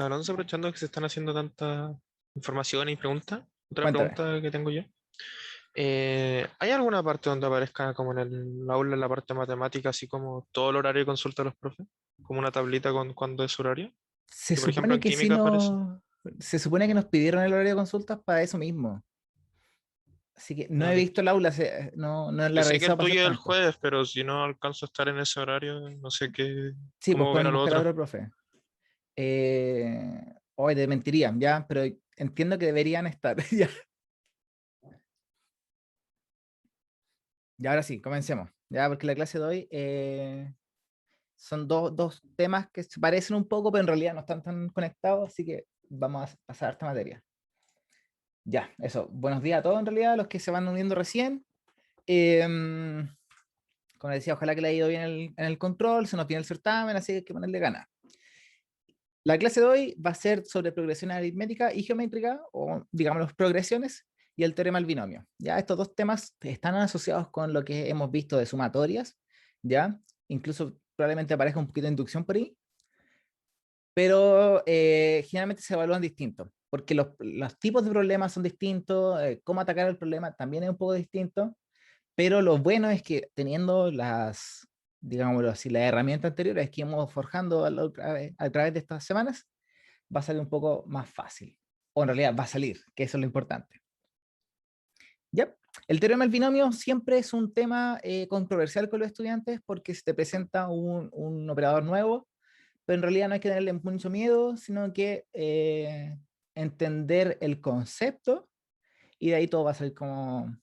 Alonso, aprovechando que se están haciendo tantas informaciones y preguntas, otra Cuéntame. pregunta que tengo yo. ¿Hay alguna parte donde aparezca como en el aula, en la parte matemática, así como todo el horario de consulta de los profes? Como una tablita con cuándo es su horario. Se Que por ejemplo supone en que si química aparece. no, se supone que nos pidieron el horario de consultas para eso mismo. Así que no Ah, he listo. visto el aula, no la Yo he sé que revisado el para tuyo serte es el honesto. jueves, pero si no alcanzo a estar en ese horario, no sé qué, Sí, pues cómo ver a pueden los buscar a otros. otro profe. Hoy te mentirían, ya, pero entiendo que deberían estar. Ya. Y ahora sí, comencemos. Ya, porque la clase de hoy son dos temas que se parecen un poco, pero en realidad no están tan conectados, así que vamos a pasar a esta materia. Ya, eso. Buenos días a todos en realidad, los que se van uniendo recién. Em, Como decía, ojalá que le haya ido bien en el control, se nos viene el certamen, así que hay que ponerle ganas. La clase de hoy va a ser sobre progresión aritmética y geométrica, o digamos progresiones, y el teorema del binomio. Ya estos dos temas están asociados con lo que hemos visto de sumatorias, ya incluso probablemente aparezca un poquito de inducción por ahí, pero generalmente se evalúan distintos, porque los tipos de problemas son distintos, cómo atacar el problema también es un poco distinto, pero lo bueno es que teniendo digámoslo así, las herramientas anteriores que hemos forjando a través de estas semanas, va a salir un poco más fácil. O en realidad va a salir, que eso es lo importante. ¿Ya? El teorema del binomio siempre es un tema controversial con los estudiantes porque se te presenta un operador nuevo, pero en realidad no hay que tenerle mucho miedo, sino que entender el concepto y de ahí todo va a salir como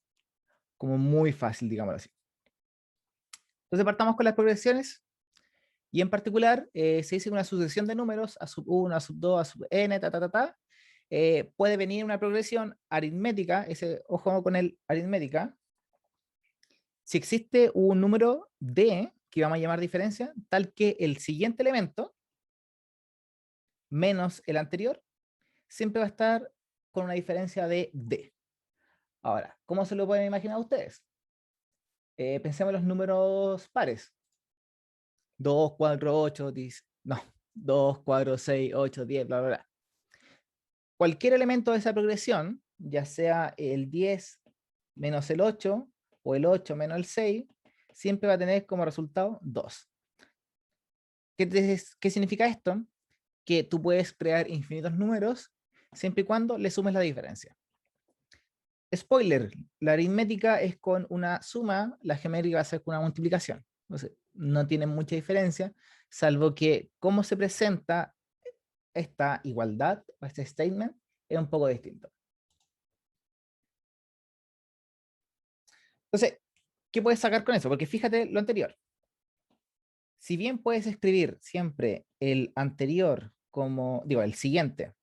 muy fácil, digámoslo así. Entonces partamos con las progresiones y en particular se dice que una sucesión de números a sub 1, a sub 2, a sub n, puede venir una progresión aritmética, ese, ojo con el aritmética, si existe un número d que vamos a llamar diferencia, tal que el siguiente elemento menos el anterior siempre va a estar con una diferencia de d. Ahora, ¿cómo se lo pueden imaginar ustedes? Pensemos en los números pares. 2, 4, 8, 10, no, 2, 4, 6, 8, 10, bla, bla, bla. Cualquier elemento de esa progresión, ya sea el 10 menos el 8 o el 8 menos el 6, siempre va a tener como resultado 2. ¿Qué significa esto? Que tú puedes crear infinitos números siempre y cuando le sumes la diferencia. Spoiler, la aritmética es con una suma, la geométrica va a ser con una multiplicación. Entonces, no tienen mucha diferencia, salvo que cómo se presenta esta igualdad o este statement es un poco distinto. Entonces, ¿qué puedes sacar con eso? Porque fíjate lo anterior. Si bien puedes escribir siempre el anterior como, digo, el siguiente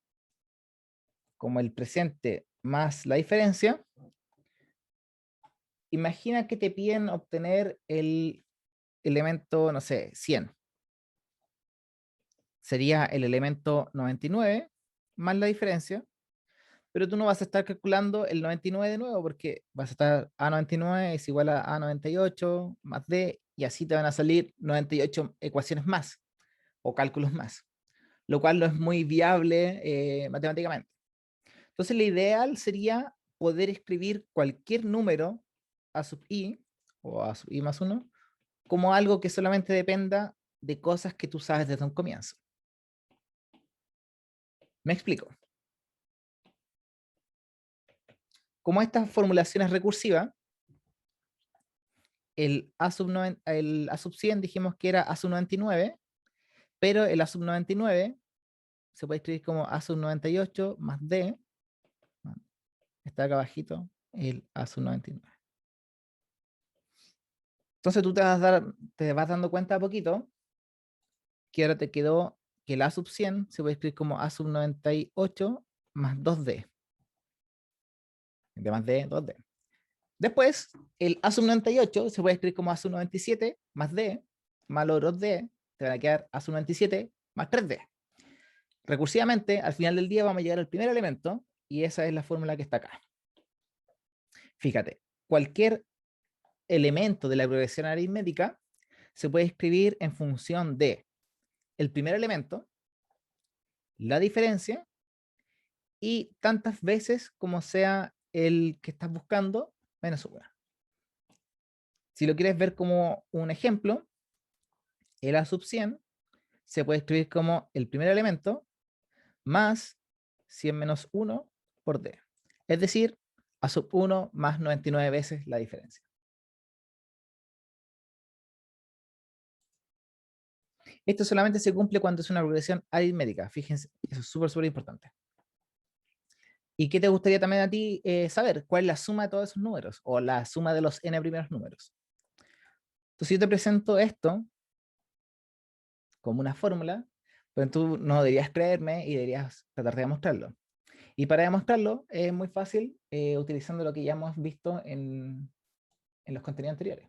como el presente más la diferencia, imagina que te piden obtener el elemento, no sé, 100. Sería el elemento 99 más la diferencia, pero tú no vas a estar calculando el 99 de nuevo porque vas a estar A99 es igual a A98 más D y así te van a salir 98 ecuaciones más o cálculos más, lo cual no es muy viable matemáticamente. Entonces, lo ideal sería poder escribir cualquier número a sub i o a sub i más uno como algo que solamente dependa de cosas que tú sabes desde un comienzo. Me explico. Como esta formulación es recursiva, el a sub 100 dijimos que era a sub 99, pero el a sub 99 se puede escribir como a sub 98 más d, está acá abajito, el a sub 99. Entonces tú te vas dando cuenta a poquito que ahora te quedó que el a sub 100 se puede escribir como a sub 98 más 2d, de más d, 2d. Después, el a sub 98 se puede escribir como a sub 97 más d, más los otros d, te van a quedar a sub 97 más 3d. Recursivamente, al final del día vamos a llegar al primer elemento y esa es la fórmula que está acá. Fíjate, cualquier elemento de la progresión aritmética se puede escribir en función de el primer elemento la diferencia y tantas veces como sea el que estás buscando menos 1. Si lo quieres ver como un ejemplo, el A sub 100 se puede escribir como el primer elemento más 100 menos 1 por D. Es decir, A sub 1 más 99 veces la diferencia. Esto solamente se cumple cuando es una progresión aritmética. Fíjense, eso es súper, súper importante. ¿Y qué te gustaría también a ti saber? ¿Cuál es la suma de todos esos números? O la suma de los n primeros números. Entonces yo te presento esto como una fórmula, pero tú no deberías creerme y deberías tratar de demostrarlo. Y para demostrarlo es muy fácil utilizando lo que ya hemos visto en los contenidos anteriores.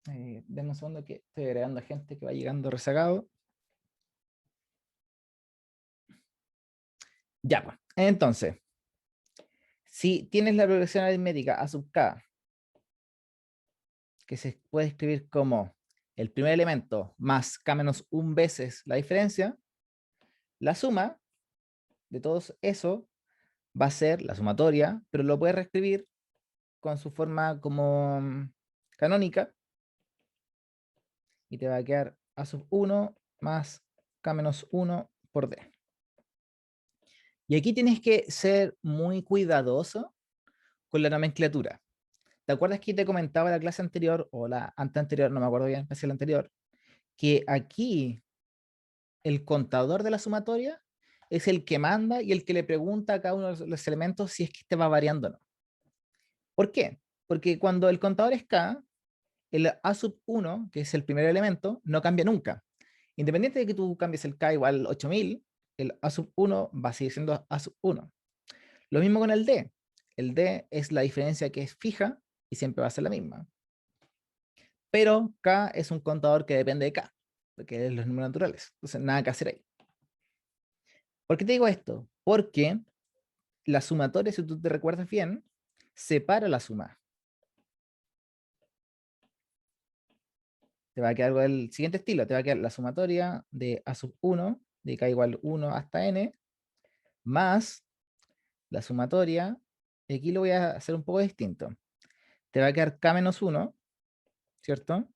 Denme un segundo que estoy agregando gente que va llegando rezagado. Ya, pues. Entonces, si tienes la progresión aritmética A sub k, que se puede escribir como el primer elemento más k menos 1 veces la diferencia, la suma de todos eso va a ser la sumatoria, pero lo puedes reescribir con su forma como canónica y te va a quedar A sub 1 más k menos 1 por d. Y aquí tienes que ser muy cuidadoso con la nomenclatura. ¿Te acuerdas que te comentaba la clase anterior o la anterior, no me acuerdo bien, especial la anterior, que aquí el contador de la sumatoria es el que manda y el que le pregunta a cada uno de los elementos si es que este va variando o no? ¿Por qué? Porque cuando el contador es k, el A sub 1, que es el primer elemento, no cambia nunca. Independiente de que tú cambies el k igual 8000, el A sub 1 va a seguir siendo A sub 1. Lo mismo con el D. El D es la diferencia que es fija y siempre va a ser la misma. Pero K es un contador que depende de K, porque es los números naturales. Entonces, nada que hacer ahí. ¿Por qué te digo esto? Porque la sumatoria, si tú te recuerdas bien, separa la suma. Te va a quedar algo del siguiente estilo. Te va a quedar la sumatoria de A sub 1, de K igual 1 hasta N, más la sumatoria, y aquí lo voy a hacer un poco distinto. Te va a quedar K menos 1, ¿cierto?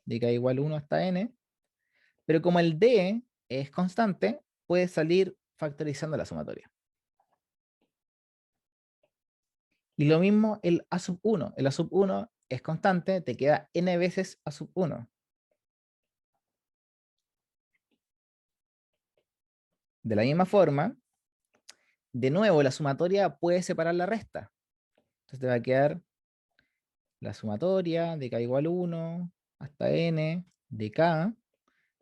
De K igual 1 hasta N, pero como el D es constante, puede salir factorizando la sumatoria. Y lo mismo el A sub 1. El A sub 1 es constante, te queda n veces A sub 1. De la misma forma, de nuevo, la sumatoria puede separar la resta. Entonces te va a quedar la sumatoria de k igual 1 hasta n de k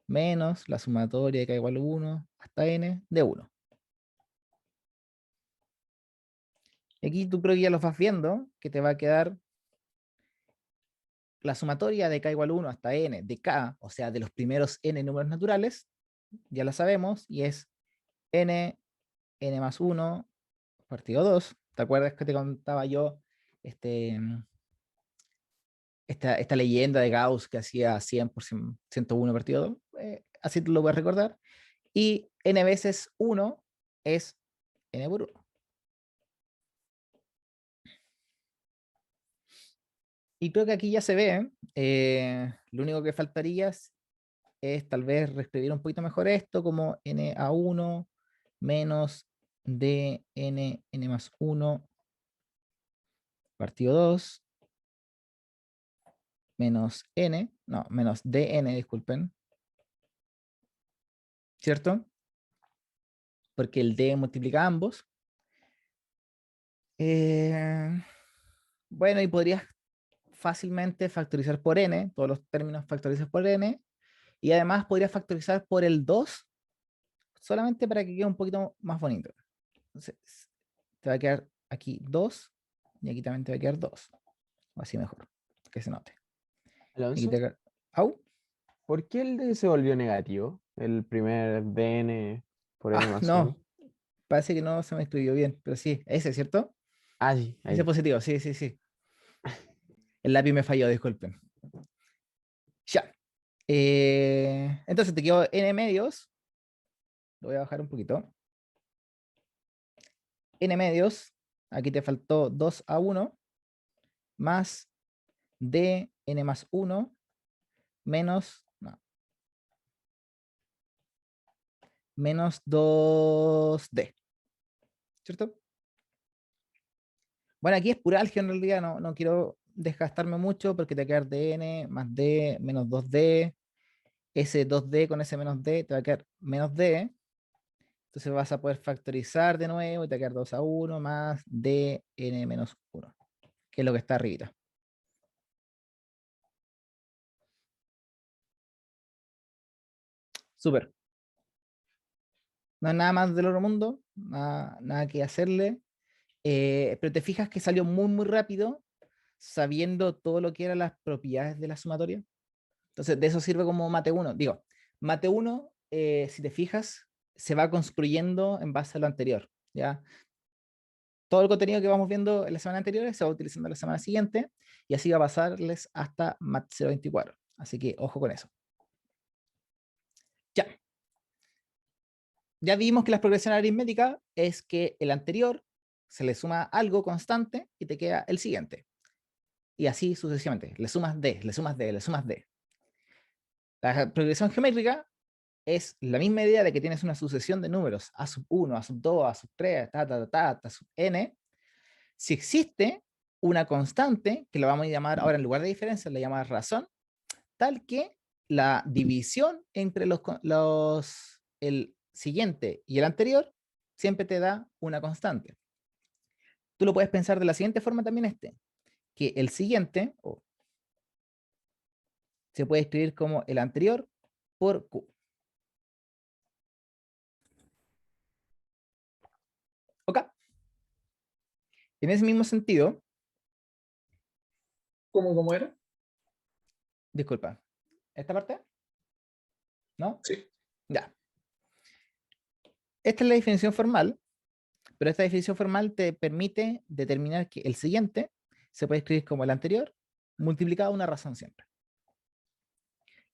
menos la sumatoria de k igual 1 hasta n de 1. Y aquí tú creo que ya lo vas viendo, que te va a quedar la sumatoria de k igual 1 hasta n de k, o sea, de los primeros n números naturales, ya la sabemos, y es n más 1 partido 2. ¿Te acuerdas que te contaba yo este, esta leyenda de Gauss que hacía 100 por 101 partido 2? Así te lo voy a recordar. Y n veces 1 es n por 1. Y creo que aquí ya se ve, lo único que faltaría es tal vez reescribir un poquito mejor esto como n a 1 menos dn n más 1 partido 2 menos n, no, menos dn, disculpen, ¿cierto? Porque el d multiplica ambos. Bueno, y podrías fácilmente factorizar por n, todos los términos factorizas por n, y además podrías factorizar por el 2, solamente para que quede un poquito más bonito. Entonces, te va a quedar aquí 2, y aquí también te va a quedar 2. O así mejor, que se note. Aquí Alonso, te... ¿Au? ¿por qué el D se volvió negativo? El primer DN por N Ah, más 1. no, parece que no se me escribió bien, pero sí, ese, ¿cierto? Ah, sí, Ese ahí. positivo, sí, sí, sí. El lápiz me falló, disculpen. Ya. Entonces te quedó n medios. Lo voy a bajar un poquito. N medios. Aquí te faltó 2a1 más d n más 1 menos, no, menos 2d. ¿Cierto? Bueno, aquí es pura álgebra en realidad, no quiero desgastarme mucho porque te va a quedar dn más d menos 2d. Ese 2d con ese menos d te va a quedar menos d. Entonces vas a poder factorizar de nuevo y te va a quedar 2a1 más dn menos 1, que es lo que está arribita. Súper. No es nada más del otro mundo, nada que hacerle. Pero te fijas que salió muy, muy rápido, sabiendo todo lo que eran las propiedades de la sumatoria. Entonces, de eso sirve como mate 1. Digo, mate 1, si te fijas, se va construyendo en base a lo anterior. ¿Ya? Todo el contenido que vamos viendo en la semana anterior se va utilizando la semana siguiente y así va a pasarles hasta MAT 024. Así que ojo con eso. Ya. Ya vimos que la progresión aritmética es que el anterior se le suma algo constante y te queda el siguiente. Y así sucesivamente. Le sumas D, le sumas D, le sumas D. La progresión geométrica es la misma idea de que tienes una sucesión de números, a sub 1, a sub 2, a sub 3, ta, sub n. Si existe una constante, que lo vamos a llamar ahora en lugar de diferencia, la llamamos razón, tal que la división entre el siguiente y el anterior siempre te da una constante. Tú lo puedes pensar de la siguiente forma también que el siguiente se puede escribir como el anterior por Q. ¿Ok? En ese mismo sentido, ¿Cómo era? disculpa, ¿esta parte? ¿No? Sí. Ya. Esta es la definición formal, pero esta definición formal te permite determinar que el siguiente se puede escribir como el anterior, multiplicado a una razón siempre.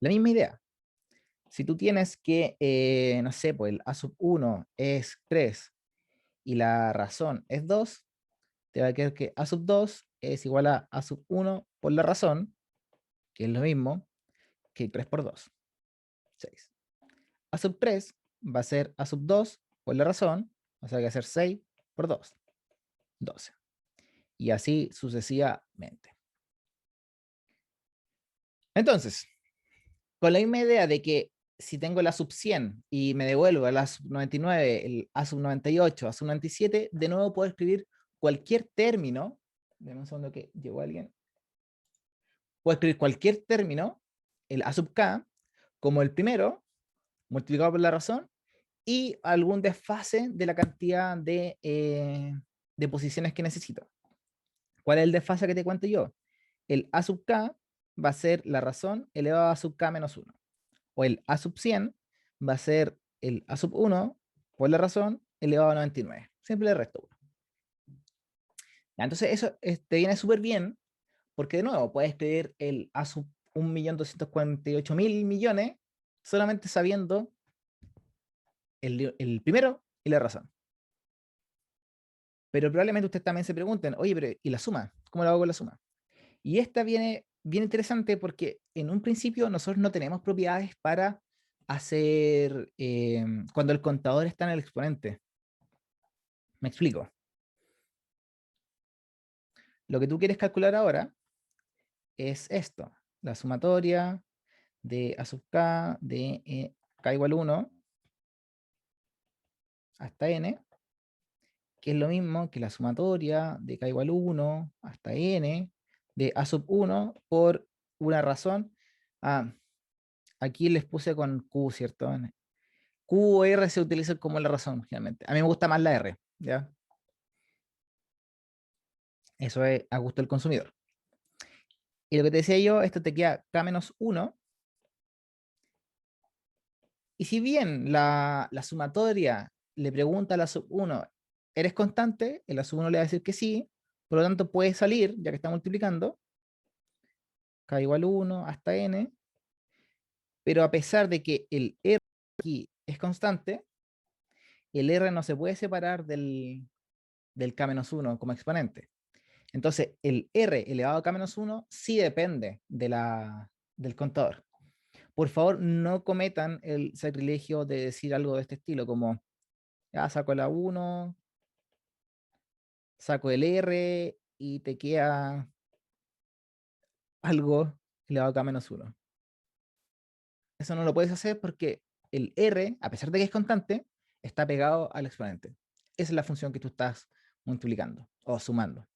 La misma idea. Si tú tienes que, no sé, pues el a sub 1 es 3 y la razón es 2, te va a quedar que a sub 2 es igual a sub 1 por la razón, que es lo mismo que 3 por 2, 6. A sub 3 va a ser a sub 2 por la razón, o sea que va a ser 6 por 2, 12. Y así sucesivamente. Entonces, con la misma idea de que si tengo la sub 100 y me devuelvo a la sub 99, el a sub 98, a sub 97, de nuevo puedo escribir cualquier término. Deme un segundo que llegó alguien. Puedo escribir cualquier término, el a sub k, como el primero, multiplicado por la razón, y algún desfase de la cantidad de posiciones que necesito. ¿Cuál es el desfase que te cuento yo? El a sub k va a ser la razón elevado a sub k menos 1. O el a sub 100 va a ser el a sub 1 por la razón elevado a 99. Siempre le resto 1. Entonces eso te viene súper bien porque de nuevo puedes escribir el a sub 1.248.000 millones solamente sabiendo el primero y la razón. Pero probablemente ustedes también se pregunten, oye, pero ¿y la suma? ¿Cómo lo hago con la suma? Y esta viene bien interesante porque en un principio nosotros no tenemos propiedades para hacer cuando el contador está en el exponente. Me explico. Lo que tú quieres calcular ahora es esto, la sumatoria de a sub k de k igual 1 hasta n, que es lo mismo que la sumatoria de k igual 1 hasta n de a sub 1 por una razón. Aquí les puse con q, ¿cierto? Q o R se utilizan como la razón, generalmente. A mí me gusta más la R, ¿ya? Eso es a gusto del consumidor. Y lo que te decía yo, esto te queda K menos 1. Y si bien la sumatoria le pregunta a la sub 1, ¿eres constante? El a sub 1 le va a decir que sí. Por lo tanto, puede salir, ya que está multiplicando, K igual 1 hasta N. Pero a pesar de que el R aquí es constante, el R no se puede separar del K-1 como exponente. Entonces, el R elevado a K-1 sí depende del contador. Por favor, no cometan el sacrilegio de decir algo de este estilo, como, ya saco la 1, saco el R y te queda algo elevado a K-1. Eso no lo puedes hacer porque el R, a pesar de que es constante, está pegado al exponente. Esa es la función que tú estás multiplicando o sumando.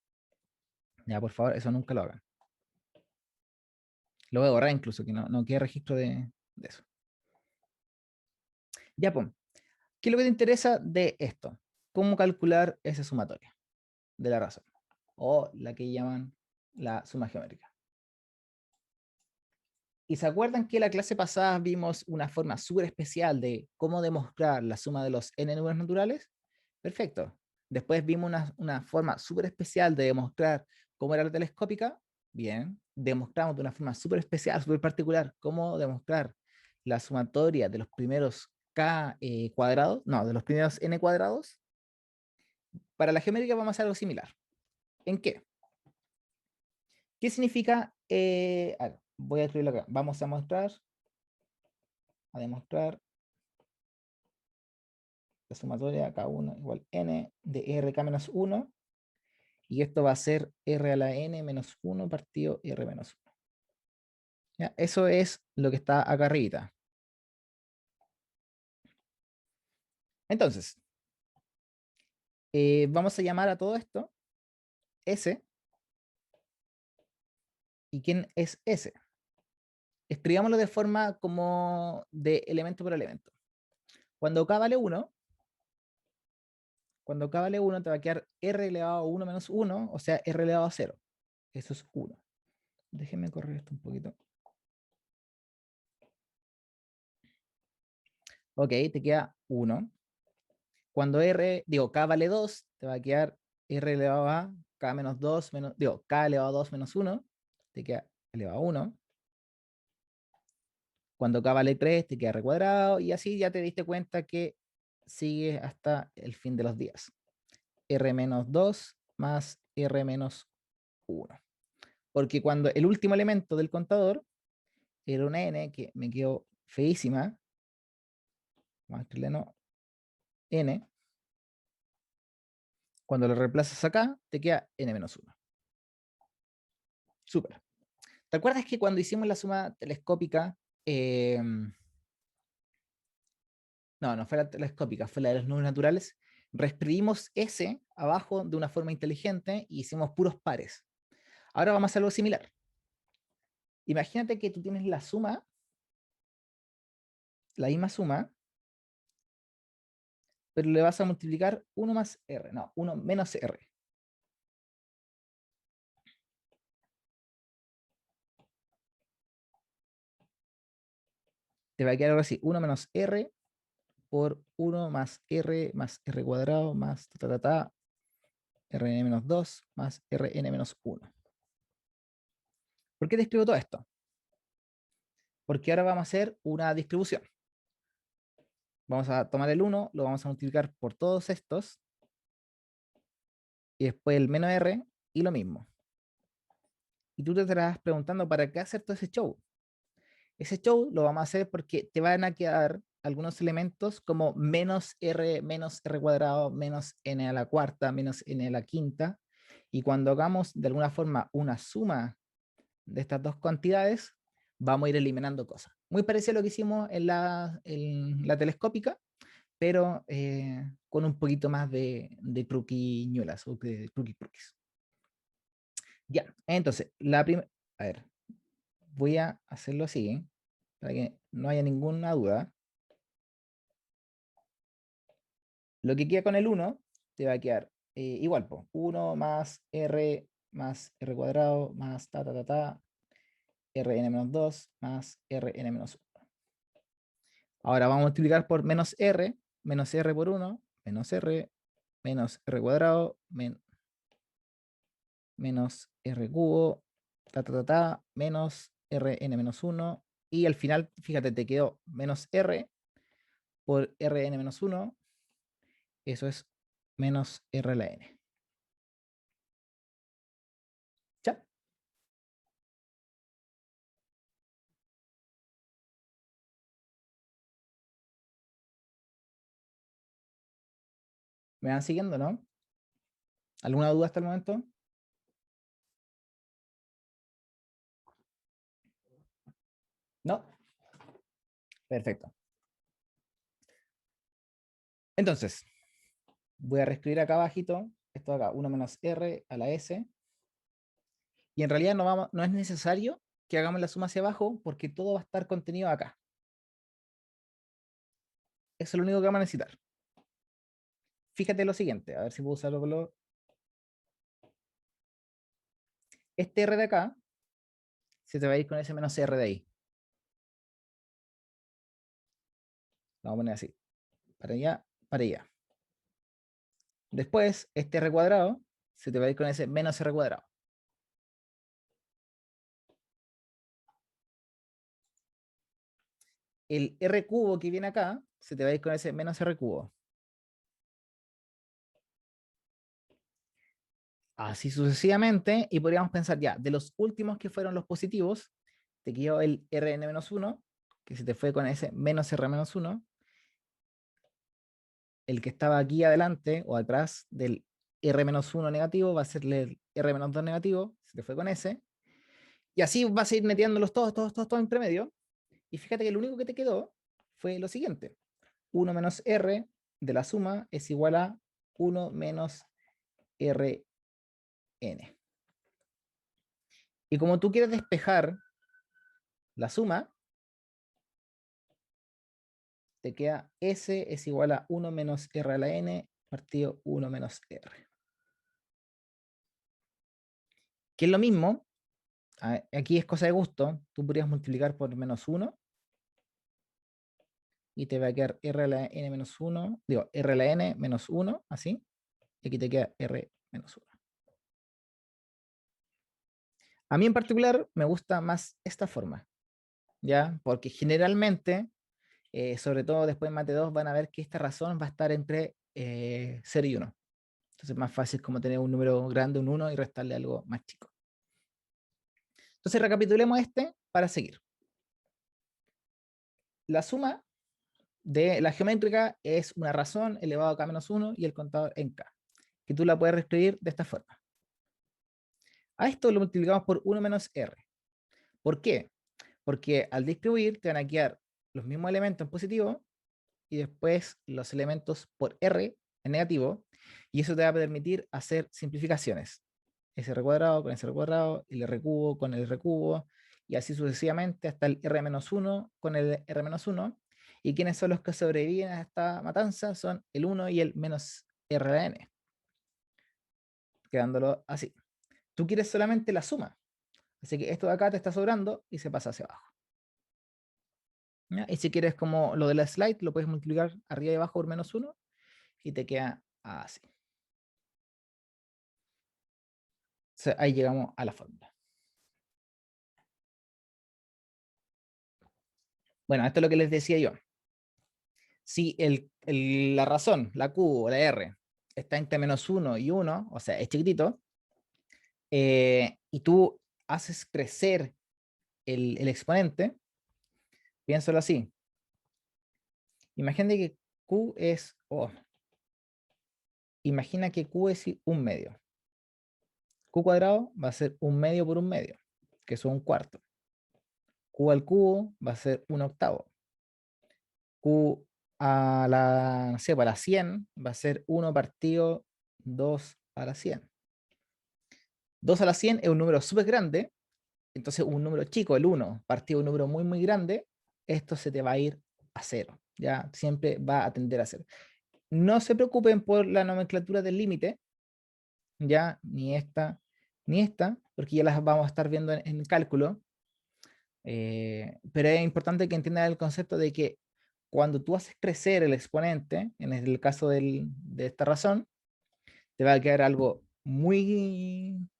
Ya, por favor, eso nunca lo hagan. Lo voy a borrar incluso, que no quede registro de eso. Ya, pues, ¿qué es lo que te interesa de esto? ¿Cómo calcular esa sumatoria de la razón? O la que llaman la suma geométrica. ¿Y se acuerdan que la clase pasada vimos una forma súper especial de cómo demostrar la suma de los n números naturales? Perfecto. Después vimos una forma súper especial de demostrar cómo era la telescópica. Bien. Demostramos de una forma súper especial, súper particular, cómo demostrar la sumatoria de los primeros k cuadrados, no, de los primeros n cuadrados. Para la geométrica vamos a hacer algo similar. ¿En qué? ¿Qué significa? A ver, voy a escribirlo acá. Vamos a demostrar la sumatoria K1 igual n de RK-1, y esto va a ser R a la n menos 1 partido R menos 1. ¿Ya? Eso es lo que está acá arribita. Entonces, vamos a llamar a todo esto S. ¿Y quién es S? Escribámoslo de forma como de elemento por elemento. Cuando K vale 1, te va a quedar R elevado a 1 menos 1, o sea, R elevado a 0. Eso es 1. Déjenme correr esto un poquito. Ok, te queda 1. Cuando K vale 2, te va a quedar R elevado a K menos 2, K elevado a 2 menos 1, te queda elevado a 1. Cuando K vale 3, te queda R cuadrado, y así ya te diste cuenta que sigue hasta el fin de los días. R menos 2 más R menos 1. Porque cuando el último elemento del contador era una n que me quedó feísima, vamos a escribirle no, n, cuando lo reemplazas acá, te queda n menos 1. Súper. ¿Te acuerdas que cuando hicimos la suma telescópica, no fue la telescópica, fue la de los números naturales, reescribimos S abajo de una forma inteligente y hicimos puros pares? Ahora vamos a hacer algo similar. Imagínate que tú tienes la misma suma, pero le vas a multiplicar 1 más R, no, 1 menos R. Te va a quedar algo así, 1 menos R por 1 más R cuadrado más Rn menos 2 más Rn menos 1. ¿Por qué te escribo todo esto? Porque ahora vamos a hacer una distribución. Vamos a tomar el 1, lo vamos a multiplicar por todos estos, y después el menos R, y lo mismo. Y tú te estarás preguntando, ¿para qué hacer todo ese show? Ese show lo vamos a hacer porque te van a quedar algunos elementos como menos R cuadrado, menos n a la cuarta, menos n a la quinta, y cuando hagamos de alguna forma una suma de estas dos cantidades, vamos a ir eliminando cosas. Muy parecido a lo que hicimos en la telescópica, pero con un poquito más de truquiñuelas o de truquis. Ya, entonces, a ver, voy a hacerlo así, ¿eh? Para que no haya ninguna duda. Lo que queda con el 1 te va a quedar igual, 1 más R cuadrado más Rn menos 2 más Rn menos 1. Ahora vamos a multiplicar por menos R por 1, menos R cuadrado, menos R cubo, menos Rn menos 1, Y al final, fíjate, te quedó menos R por Rn menos 1. Eso es menos R a la n. ¿Ya? ¿Me van siguiendo, no? ¿Alguna duda hasta el momento? ¿No? Perfecto. Entonces, voy a reescribir acá abajito, esto de acá, 1 menos R a la S. Y en realidad no es necesario que hagamos la suma hacia abajo porque todo va a estar contenido acá. Eso es lo único que vamos a necesitar. Fíjate lo siguiente, a ver si puedo usarlo con lo... Este R de acá se te va a ir con ese menos R de ahí. Lo vamos a poner así. Para allá, para allá. Después, este R cuadrado se te va a ir con ese menos R cuadrado. El R cubo que viene acá se te va a ir con ese menos R cubo. Así sucesivamente, y podríamos pensar ya, de los últimos que fueron los positivos, te quedó el Rn-1, que se te fue con ese menos R-1. El que estaba aquí adelante o atrás del R-1 negativo va a ser el R-2 negativo, se te fue con ese. Y así vas a ir metiéndolos todos entre medio. Y fíjate que lo único que te quedó fue lo siguiente. 1 menos R de la suma es igual a 1 menos Rn. Y como tú quieres despejar la suma, te queda S es igual a 1 menos R a la N partido 1 menos R. Que es lo mismo, aquí es cosa de gusto, tú podrías multiplicar por menos 1 y te va a quedar R a la N menos 1, digo, R a la N menos 1, así, y aquí te queda R menos 1. A mí en particular me gusta más esta forma, ¿ya? Porque generalmente, sobre todo después en Mate 2, van a ver que esta razón va a estar entre 0 y 1. Entonces es más fácil como tener un número grande, un 1, y restarle algo más chico. Entonces recapitulemos este para seguir. La suma de la geométrica es una razón elevado a k menos 1 y el contador en k, que tú la puedes reescribir de esta forma. A esto lo multiplicamos por 1 menos r. ¿Por qué? Porque al distribuir te van a quedar los mismos elementos en positivo y después los elementos por r en negativo, y eso te va a permitir hacer simplificaciones. SR cuadrado con SR cuadrado, el R cubo con el R cubo, y así sucesivamente hasta el R-1 con el R-1. ¿Y quiénes son los que sobreviven a esta matanza? Son el 1 y el menos R a la n, quedándolo así. Tú quieres solamente la suma, así que esto de acá te está sobrando y se pasa hacia abajo. ¿Ya? Y si quieres como lo de la slide, lo puedes multiplicar arriba y abajo por menos 1 y te queda así. O sea, ahí llegamos a la fórmula. Bueno, esto es lo que les decía yo. Si la razón, la Q o la R, está entre menos 1 y 1, o sea, es chiquitito, y tú haces crecer el exponente, piénsalo así. Imagina que Q es, imagina que Q es un medio. Q cuadrado va a ser un medio por un medio, que es un cuarto. Q al cubo va a ser un octavo. Q a la, no sé, para la 100 va a ser 1 partido 2 a la 100. 2 a la 100 es un número súper grande, entonces un número chico, el 1, partido de un número muy grande, esto se te va a ir a 0, ya siempre va a tender a 0. No se preocupen por la nomenclatura del límite, ya ni esta, porque ya las vamos a estar viendo en cálculo, pero es importante que entiendan el concepto de que cuando tú haces crecer el exponente, en el caso de esta razón, te va a quedar algo muy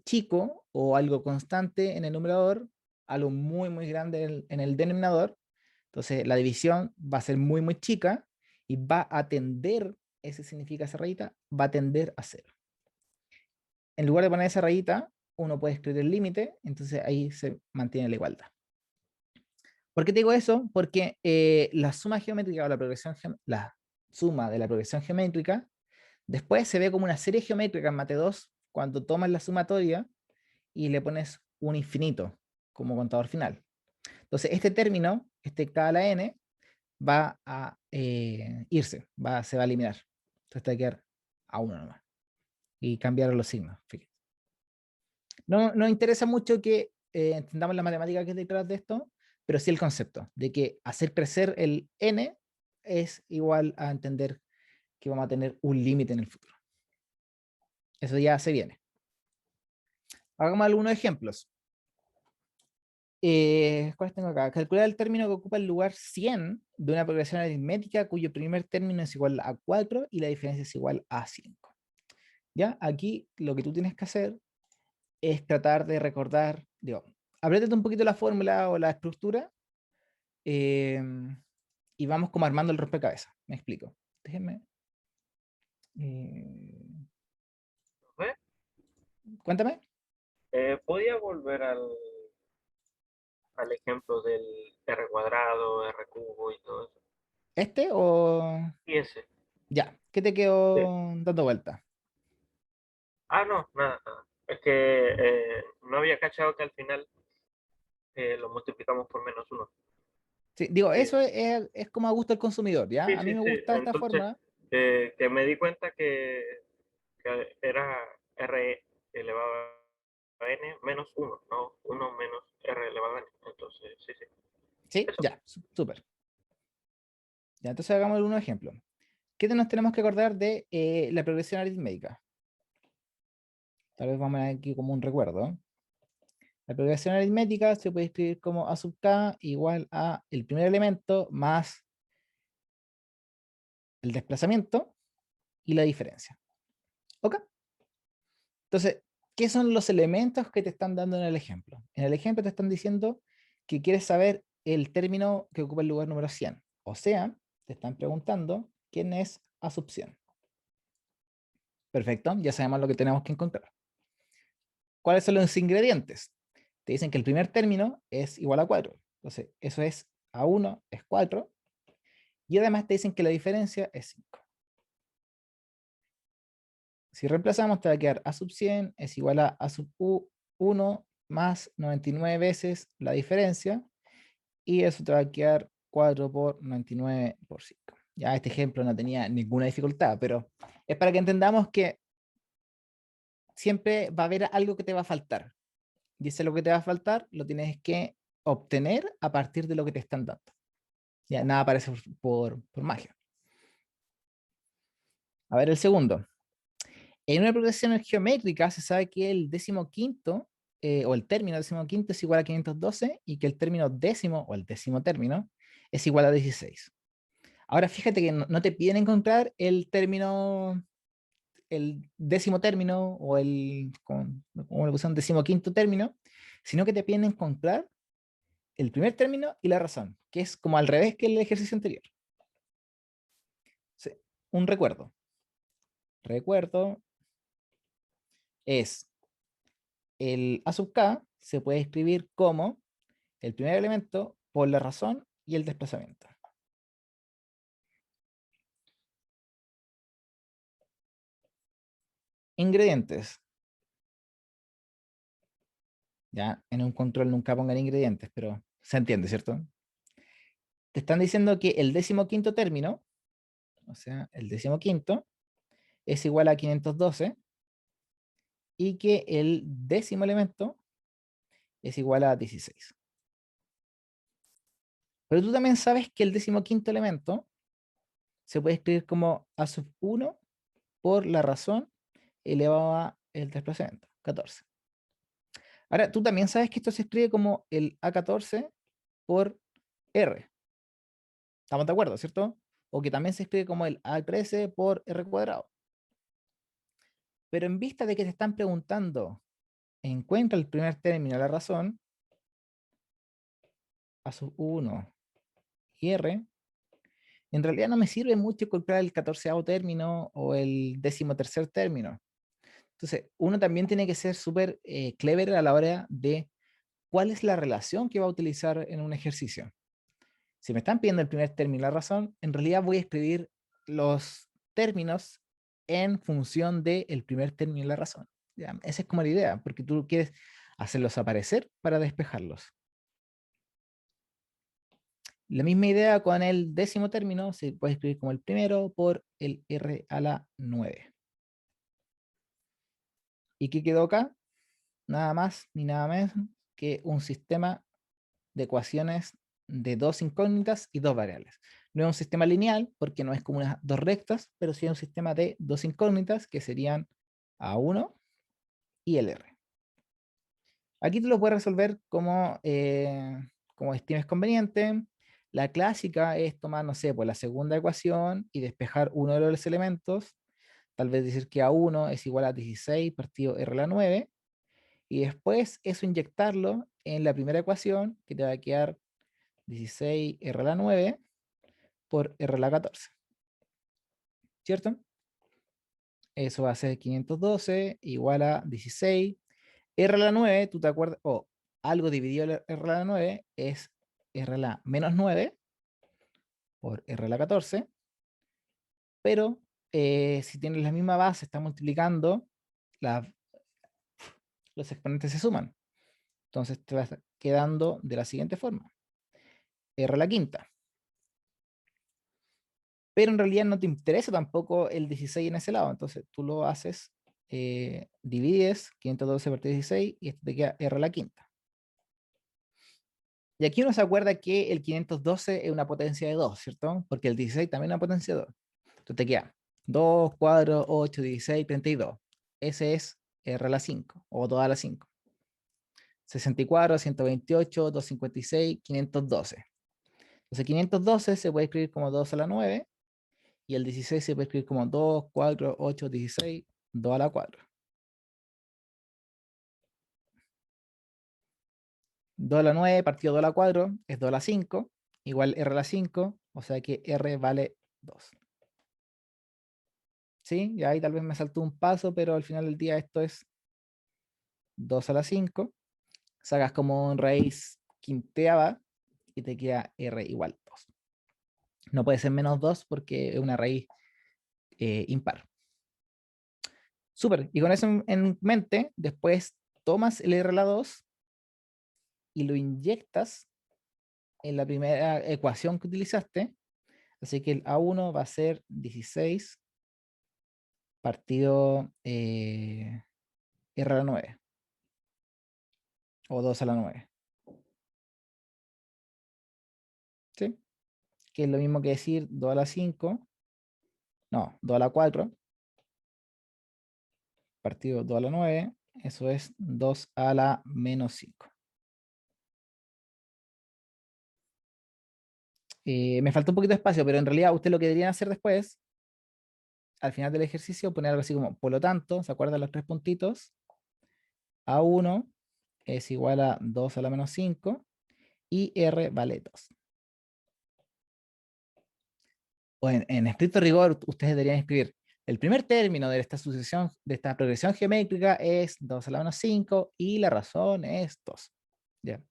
chico o algo constante en el numerador algo muy, muy grande en el denominador. Entonces la división va a ser muy, muy chica y va a tender, ese significa esa rayita, va a tender a cero. En lugar de poner esa rayita, uno puede escribir el límite, entonces ahí se mantiene la igualdad. ¿Por qué te digo eso? Porque la suma geométrica o la suma de la progresión geométrica después se ve como una serie geométrica en Mate 2 cuando tomas la sumatoria y le pones un infinito como contador final. Entonces, este término, este k a la n, va a irse, se va a eliminar. Entonces, te va a quedar a 1 nomás. Y cambiar los signos. Fíjate. No nos interesa mucho que entendamos la matemática que es detrás de esto, pero sí el concepto de que hacer crecer el n es igual a entender que vamos a tener un límite en el futuro. Eso ya se viene. Hagamos algunos ejemplos. ¿Cuáles tengo acá? Calcular el término que ocupa el lugar 100 de una progresión aritmética cuyo primer término es igual a 4 y la diferencia es igual a 5. ¿Ya? Aquí lo que tú tienes que hacer es tratar de recordar, digo, apréndete un poquito la fórmula o la estructura eh, y vamos como armando el rompecabezas. Me explico. Déjenme. eh, ¿Ve? Cuéntame. ¿Podía volver al ejemplo del R cuadrado, R cubo y todo eso? ¿Este o...? Y ese. Ya, ¿qué te Sí. quedó dando vuelta? Ah, no, nada, nada. Es que no había cachado que al final lo multiplicamos por menos uno. Sí, digo, Eh, eso es como a gusto del consumidor, ¿ya? sí, A mí sí, me sí. gusta esta Entonces, forma. que me di cuenta que era R elevado a n menos uno, no uno menos R elevado a n. Entonces, sí, sí. Sí, Eso. ya, súper. Ya, entonces hagamos algunos ejemplos. ¿Qué nos tenemos que acordar de la progresión aritmética? Tal vez vamos a ver aquí como un recuerdo. La progresión aritmética se puede escribir como a sub k igual a el primer elemento más el desplazamiento y la diferencia. ¿Ok? Entonces, ¿qué son los elementos que te están dando en el ejemplo? En el ejemplo te están diciendo que quieres saber el término que ocupa el lugar número 100. O sea, te están preguntando quién es a sub 100. Perfecto, ya sabemos lo que tenemos que encontrar. ¿Cuáles son los ingredientes? Te dicen que el primer término es igual a 4. Entonces, eso es A1 es 4. Y además te dicen que la diferencia es 5. Si reemplazamos, te va a quedar A sub 100 es igual a A sub 1 más 99 veces la diferencia. Y eso te va a quedar 4 por 99 por 5. Ya este ejemplo no tenía ninguna dificultad, pero es para que entendamos que siempre va a haber algo que te va a faltar. Y ese lo que te va a faltar lo tienes que obtener a partir de lo que te están dando. Ya nada aparece por magia. A ver el segundo. En una progresión geométrica se sabe que el décimo quinto o el término décimo quinto es igual a 512 y que el término décimo o el décimo término es igual a 16. Ahora fíjate que no te piden encontrar el término, el décimo término o como le pusieron, decimoquinto término, sino que te piden encontrar el primer término y la razón, que es como al revés que el ejercicio anterior. Sí, un recuerdo. Recuerdo es el A sub k se puede escribir como el primer elemento por la razón y el desplazamiento. Ingredientes. Ya en un control nunca pongan ingredientes, pero se entiende, ¿cierto? Te están diciendo que el decimoquinto término, o sea, el decimoquinto, es igual a 512 y que el décimo elemento es igual a 16. Pero tú también sabes que el decimoquinto elemento se puede escribir como A sub 1 por la razón elevado a el desplazamiento, 14. Ahora, tú también sabes que esto se escribe como el A14 por R. ¿Estamos de acuerdo, cierto? O que también se escribe como el A13 por R cuadrado. Pero en vista de que te están preguntando, encuentra el primer término de la razón, a sub 1 y R, en realidad no me sirve mucho encontrar el 14º término o el 13º término. Entonces, uno también tiene que ser súper clever a la hora de cuál es la relación que va a utilizar en un ejercicio. Si me están pidiendo el primer término y la razón, en realidad voy a escribir los términos en función del primer término y la razón. ¿Ya? Esa es como la idea, porque tú quieres hacerlos aparecer para despejarlos. La misma idea con el 10º término, se puede escribir como el primero por el R a la 9. ¿Y qué quedó acá? Nada más ni nada menos que un sistema de ecuaciones de dos incógnitas y dos variables. No es un sistema lineal porque no es como unas dos rectas, pero sí es un sistema de dos incógnitas que serían A1 y el R. Aquí tú lo puedes resolver como estimes conveniente. La clásica es tomar, no sé, pues la segunda ecuación y despejar uno de los elementos. Tal vez decir que A1 es igual a 16 partido R a la 9. Y después eso inyectarlo en la primera ecuación, que te va a quedar 16 R a la 9 por R a la 14. ¿Cierto? Eso va a ser 512 igual a 16. R a la 9, tú te acuerdas, algo dividido R a la 9 es R a la menos 9 por R a la 14. Pero si tienes la misma base, está multiplicando, los exponentes se suman. Entonces te va quedando de la siguiente forma. R a la quinta. Pero en realidad no te interesa tampoco el 16 en ese lado. Entonces tú lo haces, divides 512 por 16 y esto te queda R a la quinta. Y aquí uno se acuerda que el 512 es una potencia de 2, ¿cierto? Porque el 16 también es una potencia de 2. Entonces te queda 2, 4, 8, 16, 32. Ese es R a la 5 o 2 a la 5. 64, 128, 256, 512. Entonces 512 se puede escribir como 2 a la 9 y el 16 se puede escribir como 2, 4, 8, 16, 2 a la 4. 2 a la 9 partido 2 a la 4 es 2 a la 5, igual R a la 5, o sea que R vale 2. ¿Sí? Y ahí tal vez me saltó un paso, pero al final del día esto es 2 a la 5. Sacas como raíz quinteava y te queda R igual 2. No puede ser menos 2 porque es una raíz impar. Súper. Y con eso en mente, después tomas el R a la 2 y lo inyectas en la primera ecuación que utilizaste. Así que el A1 va a ser 16 partido R a la 9 o 2 a la 9. ¿Sí? Que es lo mismo que decir 2 a la 5. No, 2 a la 4 partido 2 a la 9. Eso es 2 a la menos 5. Me faltó un poquito de espacio, pero en realidad usted lo que deberían hacer después, al final del ejercicio, poner algo así como, por lo tanto, ¿se acuerdan los tres puntitos? A1 es igual a 2 a la menos 5 y R vale 2. O en estricto rigor, ustedes deberían escribir el primer término de esta sucesión, de esta progresión geométrica es 2 a la menos 5 y la razón es 2. ¿Ya?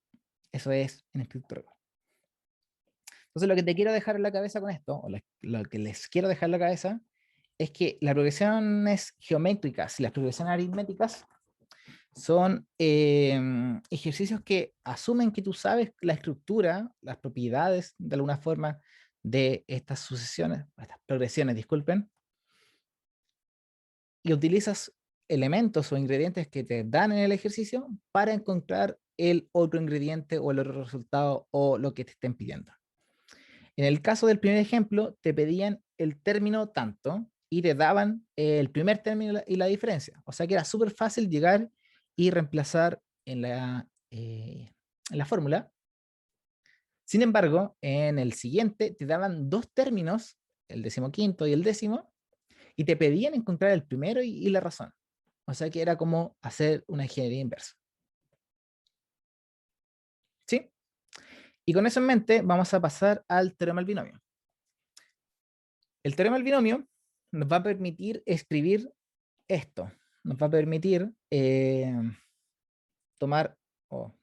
Eso es en estricto rigor. Entonces lo que te quiero dejar en la cabeza con esto, o lo que les quiero dejar en la cabeza, es que las progresiones geométricas y las progresiones aritméticas son ejercicios que asumen que tú sabes la estructura, las propiedades de alguna forma de estas sucesiones, estas progresiones, disculpen, y utilizas elementos o ingredientes que te dan en el ejercicio para encontrar el otro ingrediente o el otro resultado o lo que te estén pidiendo. En el caso del primer ejemplo, te pedían el término tanto y te daban el primer término y la diferencia. O sea que era súper fácil llegar y reemplazar en la fórmula. Sin embargo, en el siguiente te daban dos términos, el 15º y el 10º, y te pedían encontrar el primero y la razón. O sea que era como hacer una ingeniería inversa. ¿Sí? Y con eso en mente, vamos a pasar al teorema del binomio. El teorema del binomio nos va a permitir escribir esto. Nos va a permitir tomar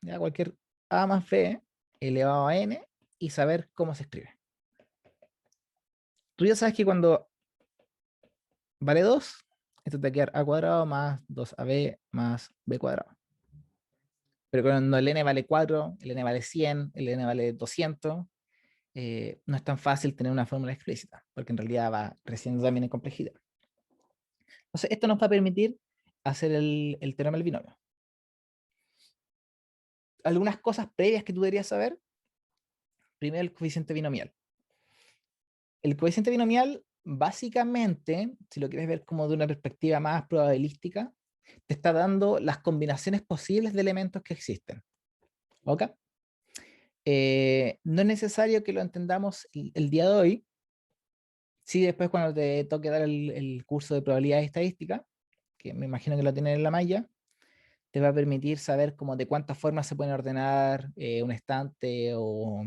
ya cualquier a más b elevado a n y saber cómo se escribe. Tú ya sabes que cuando vale 2, esto te va a quedar a cuadrado más 2ab más b cuadrado. Pero cuando el n vale 4, el n vale 100, el n vale 200, no es tan fácil tener una fórmula explícita, porque en realidad va creciendo también en complejidad. Entonces, esto nos va a permitir hacer el teorema del binomio. Algunas cosas previas que tú deberías saber. Primero, el coeficiente binomial. El coeficiente binomial, básicamente, si lo quieres ver como de una perspectiva más probabilística, te está dando las combinaciones posibles de elementos que existen. ¿Ok? No es necesario que lo entendamos el día de hoy. Sí, después cuando te toque dar el curso de probabilidad estadística, que me imagino que lo tienen en la malla, te va a permitir saber como de cuántas formas se pueden ordenar un estante o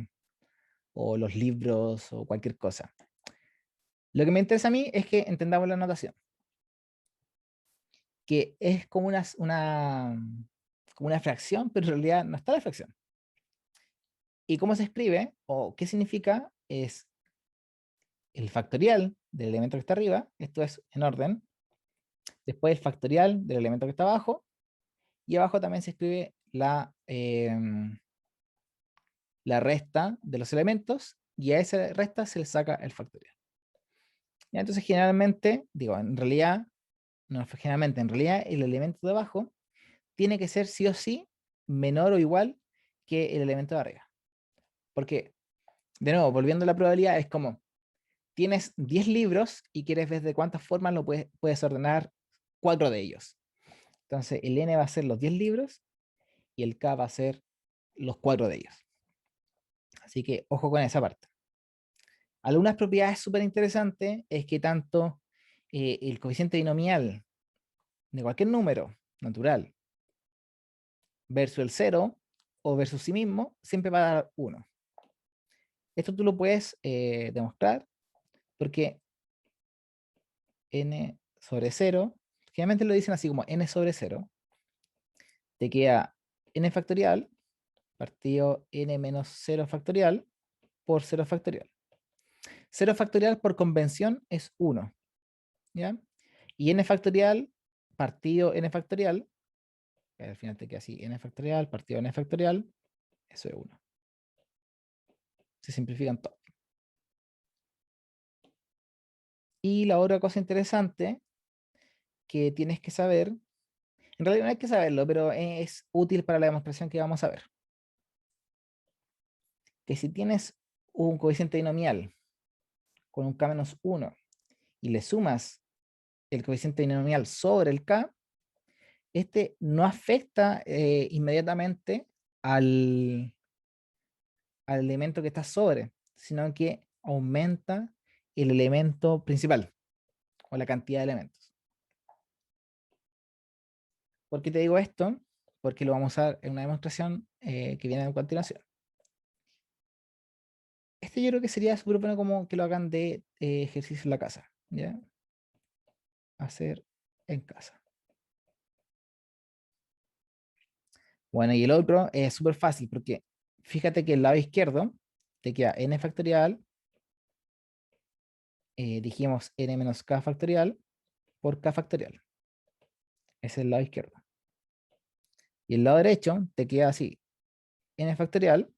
los libros o cualquier cosa. Lo que me interesa a mí es que entendamos la notación, que es como como una fracción, pero en realidad no está la fracción. Y cómo se escribe o qué significa es el factorial del elemento que está arriba, esto es en orden, después el factorial del elemento que está abajo, y abajo también se escribe la resta de los elementos, y a esa resta se le saca el factorial. ¿Ya? Entonces, generalmente, digo, en realidad, no generalmente, en realidad el elemento de abajo tiene que ser sí o sí menor o igual que el elemento de arriba. Porque, de nuevo, volviendo a la probabilidad, es como, tienes 10 libros y quieres ver de cuántas formas lo puedes ordenar 4 de ellos. Entonces, el n va a ser los 10 libros y el k va a ser los 4 de ellos. Así que, ojo con esa parte. Algunas propiedades súper interesantes es que tanto el coeficiente binomial de cualquier número natural versus el 0 o versus sí mismo, siempre va a dar 1. Esto tú lo puedes demostrar porque n sobre 0, generalmente lo dicen así como n sobre 0, te queda n factorial partido n menos 0 factorial por 0 factorial. 0 factorial por convención es 1, ¿ya? Y n factorial partido n factorial, al final te queda así, n factorial partido n factorial, eso es 1. Se simplifican todo. Y la otra cosa interesante que tienes que saber, en realidad no hay que saberlo, pero es útil para la demostración que vamos a ver. Que si tienes un coeficiente binomial con un k-1 y le sumas el coeficiente binomial sobre el k, este no afecta inmediatamente al elemento que está sobre, sino que aumenta el elemento principal o la cantidad de elementos. ¿Por qué te digo esto? Porque lo vamos a ver en una demostración que viene a continuación. Este yo creo que sería súper bueno como que lo hagan de ejercicio en la casa, ¿ya? Hacer en casa. Bueno, y el otro es súper fácil porque fíjate que el lado izquierdo te queda n factorial, dijimos n menos k factorial por k factorial. Ese es el lado izquierdo. Y el lado derecho te queda así, n factorial,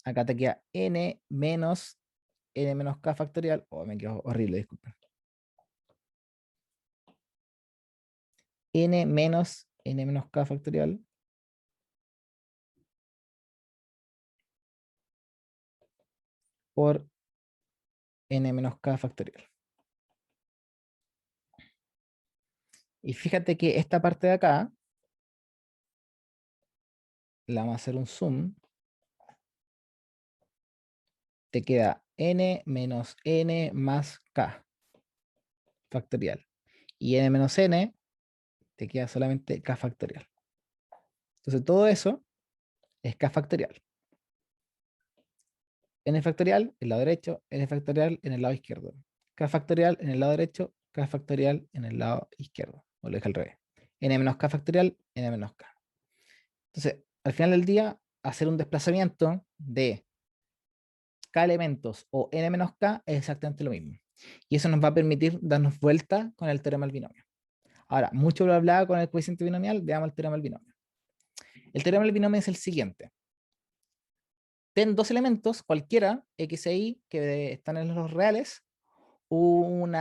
acá te queda n menos k factorial, me quedó horrible, disculpen. N menos k factorial por n menos k factorial. Y fíjate que esta parte de acá, la vamos a hacer un zoom, te queda n menos n más k factorial. Y n menos n te queda solamente k factorial. Entonces todo eso es k factorial. n factorial en el lado derecho, n factorial en el lado izquierdo. K factorial en el lado derecho, K factorial en el lado izquierdo. O lo dije al revés. N menos K factorial, N menos K. Entonces, al final del día, hacer un desplazamiento de K elementos o N menos K es exactamente lo mismo. Y eso nos va a permitir darnos vuelta con el teorema del binomio. Ahora, mucho bla bla con el coeficiente binomial, veamos el teorema del binomio. El teorema del binomio es el siguiente. Ten dos elementos, cualquiera, x e y, que están en los reales, un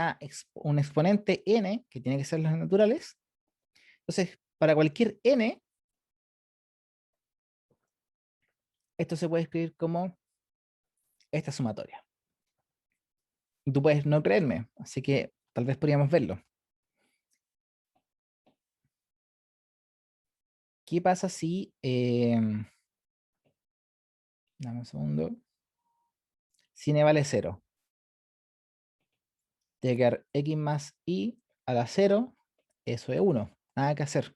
exponente n, que tiene que ser los naturales. Entonces, para cualquier n, esto se puede escribir como esta sumatoria. Y tú puedes no creerme, así que tal vez podríamos verlo. ¿Qué pasa si... dame un segundo. Si n vale 0. Tiene que quedar x más y a la 0, eso es 1. Nada que hacer.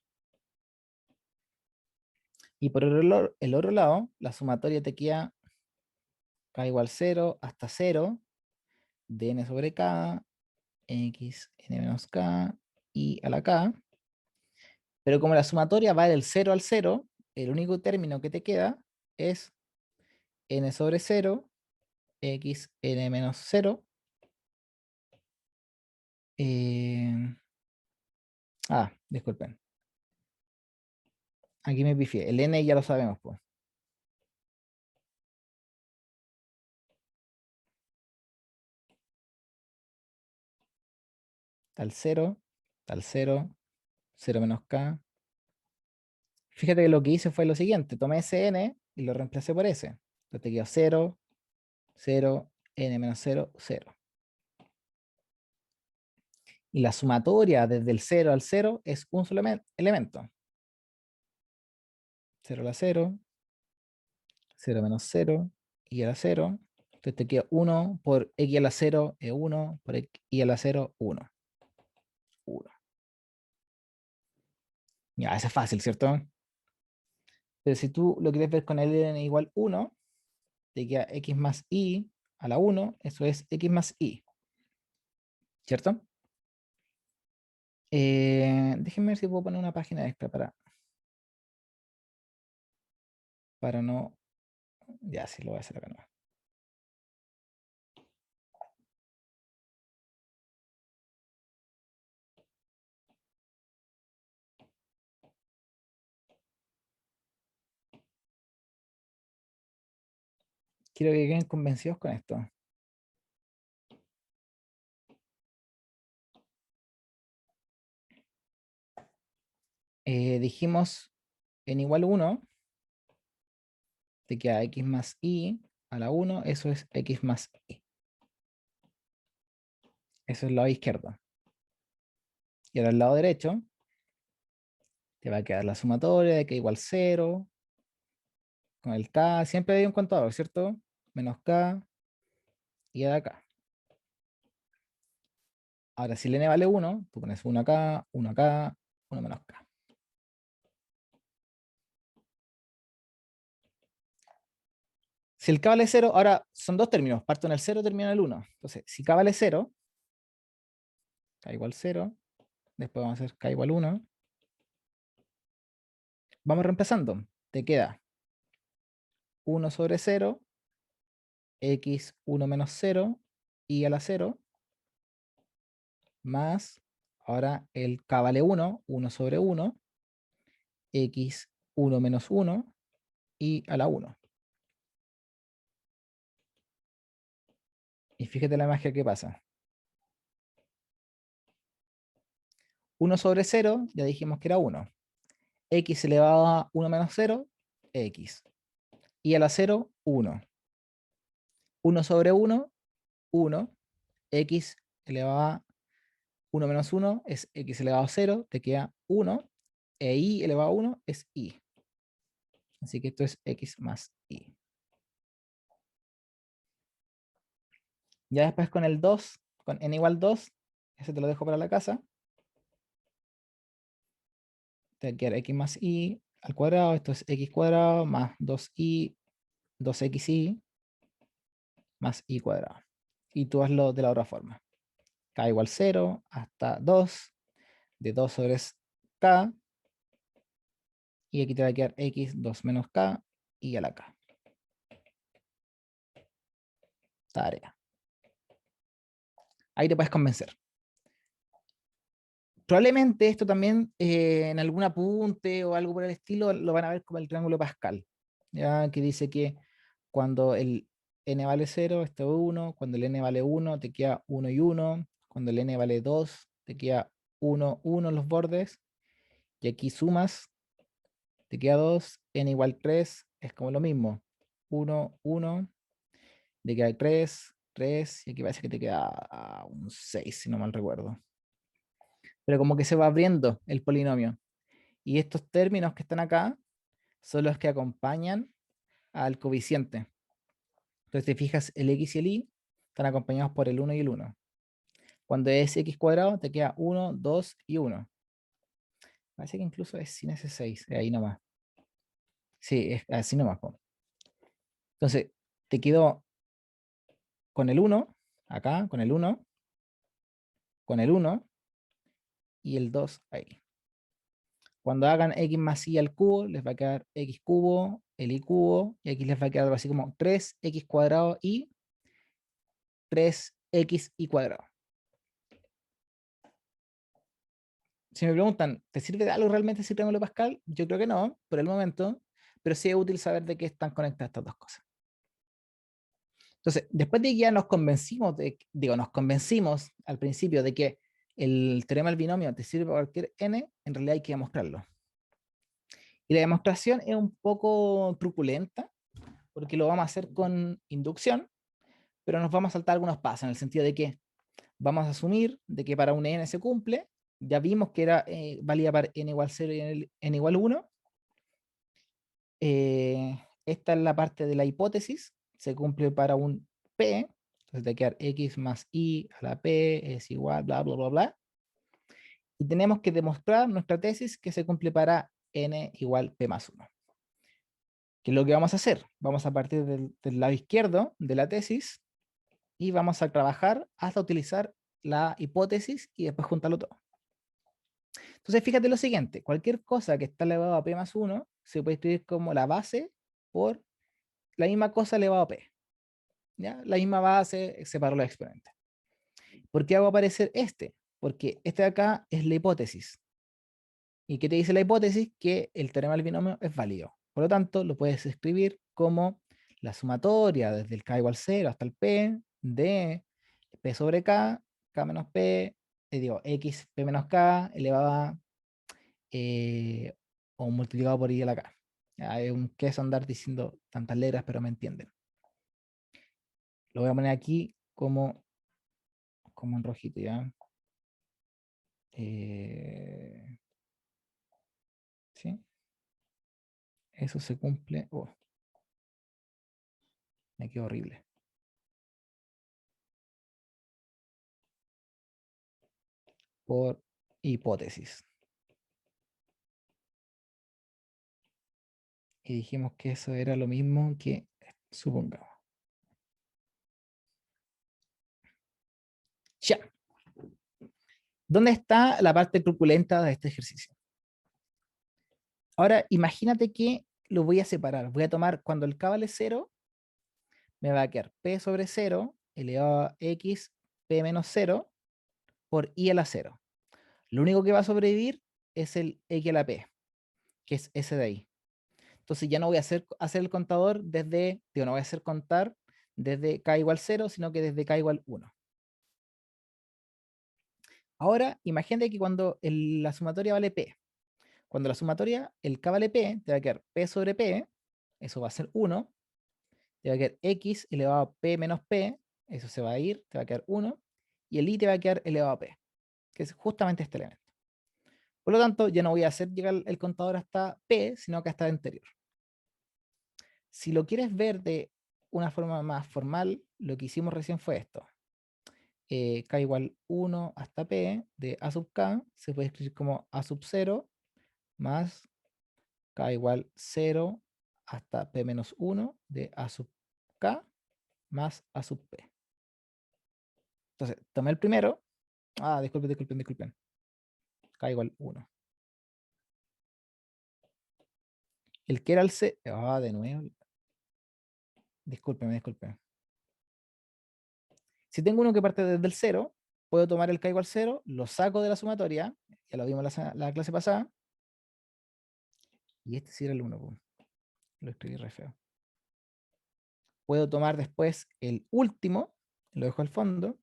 Y por el otro lado, la sumatoria te queda k igual 0 hasta 0, de n sobre k, x n menos k, y a la k. Pero como la sumatoria va del 0 al 0, el único término que te queda es n sobre 0, x n menos 0. Disculpen. Aquí me pifié. El n ya lo sabemos, pues. Tal 0, tal 0, 0 menos k. Fíjate que lo que hice fue lo siguiente. Tomé ese n y lo reemplacé por ese. Entonces te quedó 0, 0, n menos 0, 0. Y la sumatoria desde el 0 al 0 es un solo elemento. 0 a la 0, 0 menos 0, y a la 0. Entonces te queda 1 por x a la 0 es 1, por y a la 0, 1. 1. Ya, eso es fácil, ¿cierto? Pero si tú lo quieres ver con el n igual 1, te queda x más y a la 1, eso es x más y. ¿Cierto? Déjenme ver si puedo poner una página extra para no... Ya, sí, lo voy a hacer acá nomás. Quiero que queden convencidos con esto. Dijimos en igual 1, te queda x más y a la 1, eso es x más y. Eso es el lado izquierdo. Y ahora al lado derecho, te va a quedar la sumatoria de que igual 0, con el k, siempre hay un contador, ¿cierto? Menos k, y de acá. Ahora, si el n vale 1, tú pones 1 acá, 1 acá, 1 menos k. Si el k vale 0, ahora son dos términos, parto en el 0, termino en el 1. Entonces, si k vale 0, k igual 0, después vamos a hacer k igual 1. Vamos reemplazando. Te queda 1 sobre 0, x 1 menos 0, y a la 0, más, ahora el k vale 1, 1 sobre 1, x 1 menos 1, y a la 1. Y fíjate la magia que pasa. 1 sobre 0, ya dijimos que era 1. X elevado a 1 menos 0, x. Y a la 0, 1. 1 sobre 1, 1. X elevado a 1 menos 1 es x elevado a 0, te queda 1. E y elevado a 1 es y. Así que esto es x más y. Ya después con el 2, con n igual 2, ese te lo dejo para la casa. Te va a quedar x más y al cuadrado, esto es x cuadrado más 2y, 2xy. más i cuadrado. Y tú hazlo de la otra forma. K igual 0 hasta 2, de 2 sobre k, y aquí te va a quedar x 2 menos k y a la k. Tarea. Ahí te puedes convencer. Probablemente esto también en algún apunte o algo por el estilo lo van a ver como el triángulo Pascal, ya que dice que cuando el n vale 0, este 1, cuando el n vale 1 te queda 1 y 1, cuando el n vale 2 te queda 1, 1 en los bordes, y aquí sumas, te queda 2, n igual 3, es como lo mismo, 1, 1, te queda 3, 3, y aquí parece que te queda un 6, si no mal recuerdo. Pero como que se va abriendo el polinomio. Y estos términos que están acá son los que acompañan al coeficiente. Entonces, te fijas, el x y el y están acompañados por el 1 y el 1. Cuando es x cuadrado, te queda 1, 2 y 1. Parece que incluso es sin ese 6, ahí nomás. Sí, es así nomás. Po. Entonces, te quedó con el 1, acá, con el 1, con el 1 y el 2 ahí. Cuando hagan x más y al cubo, les va a quedar x cubo, el y cubo, y aquí les va a quedar algo así como 3x cuadrado y 3x y cuadrado. Si me preguntan, ¿te sirve de algo realmente ese triángulo Pascal? Yo creo que no, por el momento, pero sí es útil saber de qué están conectadas estas dos cosas. Entonces, después de que ya nos convencimos, nos convencimos al principio de que el teorema del binomio te sirve para cualquier n, en realidad hay que demostrarlo. Y la demostración es un poco truculenta, porque lo vamos a hacer con inducción, pero nos vamos a saltar algunos pasos, en el sentido de que vamos a asumir de que para un n se cumple, ya vimos que era válida para n igual 0 y n igual 1. Esta es la parte de la hipótesis, se cumple para un p, entonces te quedar x más i a la p es igual, bla, bla, bla, bla. Y tenemos que demostrar nuestra tesis que se cumple para n igual p más 1. ¿Qué es lo que vamos a hacer? Vamos a partir del lado izquierdo de la tesis y vamos a trabajar hasta utilizar la hipótesis y después juntarlo todo. Entonces, fíjate lo siguiente, cualquier cosa que está elevado a p más 1 se puede escribir como la base por la misma cosa elevado a p. ¿Ya? La misma base, separo los exponentes. ¿Por qué hago aparecer este? Porque este de acá es la hipótesis. ¿Y qué te dice la hipótesis? Que el teorema del binomio es válido. Por lo tanto, lo puedes escribir como la sumatoria desde el k igual 0 hasta el p de p sobre k menos p, x p menos k elevado a o multiplicado por i a la k. Hay un queso andar diciendo tantas letras, pero me entienden. Lo voy a poner aquí como en rojito, ¿ya? ¿Sí? Eso se cumple. Oh, me quedó horrible. Por hipótesis. Y dijimos que eso era lo mismo que, supongamos. Ya. ¿Dónde está la parte truculenta de este ejercicio? Ahora, imagínate que lo voy a separar. Voy a tomar, cuando el k vale 0, me va a quedar p sobre 0 elevado a x p menos 0 por i a la 0. Lo único que va a sobrevivir es el x a la p, que es ese de ahí. Entonces ya no voy a hacer el contador desde, no voy a hacer contar desde k igual 0, sino que desde k igual 1. Ahora, imagínate que cuando la sumatoria vale p, cuando la sumatoria, el k vale p, te va a quedar p sobre p, eso va a ser 1, te va a quedar x elevado a p menos p, eso se va a ir, te va a quedar 1, y el i te va a quedar elevado a p, que es justamente este elemento. Por lo tanto, ya no voy a hacer llegar el contador hasta p, sino que hasta el anterior. Si lo quieres ver de una forma más formal, lo que hicimos recién fue esto. K igual 1 hasta P de A sub K se puede escribir como A sub 0 más K igual 0 hasta P menos 1 de A sub K más A sub P. Entonces, tomé el primero. Disculpen. K igual 1. El que era el C. De nuevo. Disculpen. Si tengo uno que parte desde el 0, puedo tomar el K igual 0, lo saco de la sumatoria, ya lo vimos la clase pasada, y este sí era el 1, lo escribí re feo. Puedo tomar después el último, lo dejo al fondo,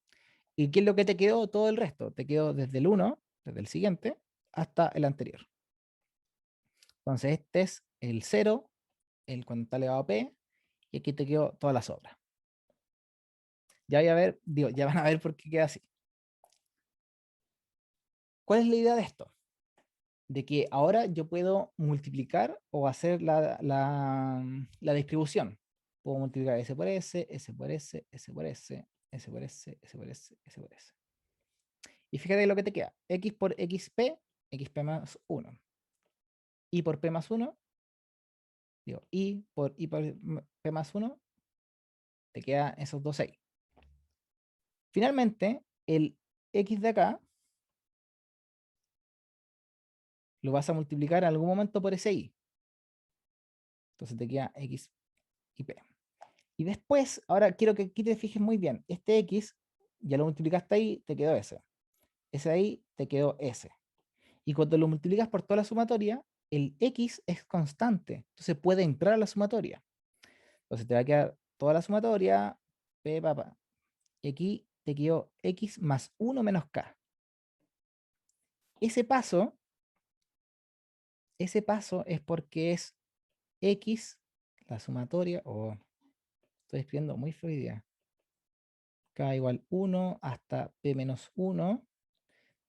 y ¿qué es lo que te quedó? Todo el resto, te quedó desde el 1, desde el siguiente, hasta el anterior. Entonces este es el 0, el cuando está elevado a P, y aquí te quedó todas las obras. Ya van a ver por qué queda así. ¿Cuál es la idea de esto? De que ahora yo puedo multiplicar o hacer la distribución. Puedo multiplicar S por S, S por S, S por S, S por S, S por S, S por S. Y fíjate lo que te queda. X por XP, XP más 1. Y por P más 1, Y por P más 1, te quedan esos dos ahí. Finalmente, el X de acá lo vas a multiplicar en algún momento por ese Y. Entonces te queda X y P. Y después, ahora quiero que aquí te fijes muy bien. Este X, ya lo multiplicaste ahí, te quedó S. Ese ahí te quedó S. Y cuando lo multiplicas por toda la sumatoria, el X es constante. Entonces puede entrar a la sumatoria. Entonces te va a quedar toda la sumatoria, P, papá. Y aquí te quedó X más 1 menos K. Ese paso es porque es X, la sumatoria, estoy escribiendo muy feo hoy día. K igual 1 hasta P menos 1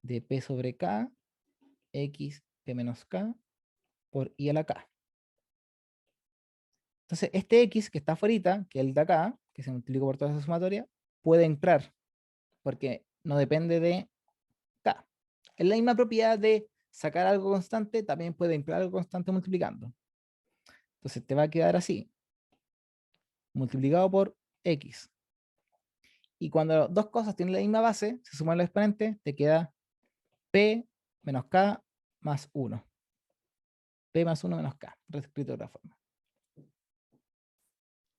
de P sobre K, X P menos K por I a la K. Entonces, este X que está afuera, que es el de acá, que se multiplica por toda esa sumatoria, puede entrar, porque no depende de K. Es la misma propiedad de sacar algo constante, también puede entrar algo constante multiplicando. Entonces, te va a quedar así, multiplicado por X. Y cuando dos cosas tienen la misma base, se suman los exponentes, te queda P menos K más 1. P más 1 menos K, reescrito de otra forma.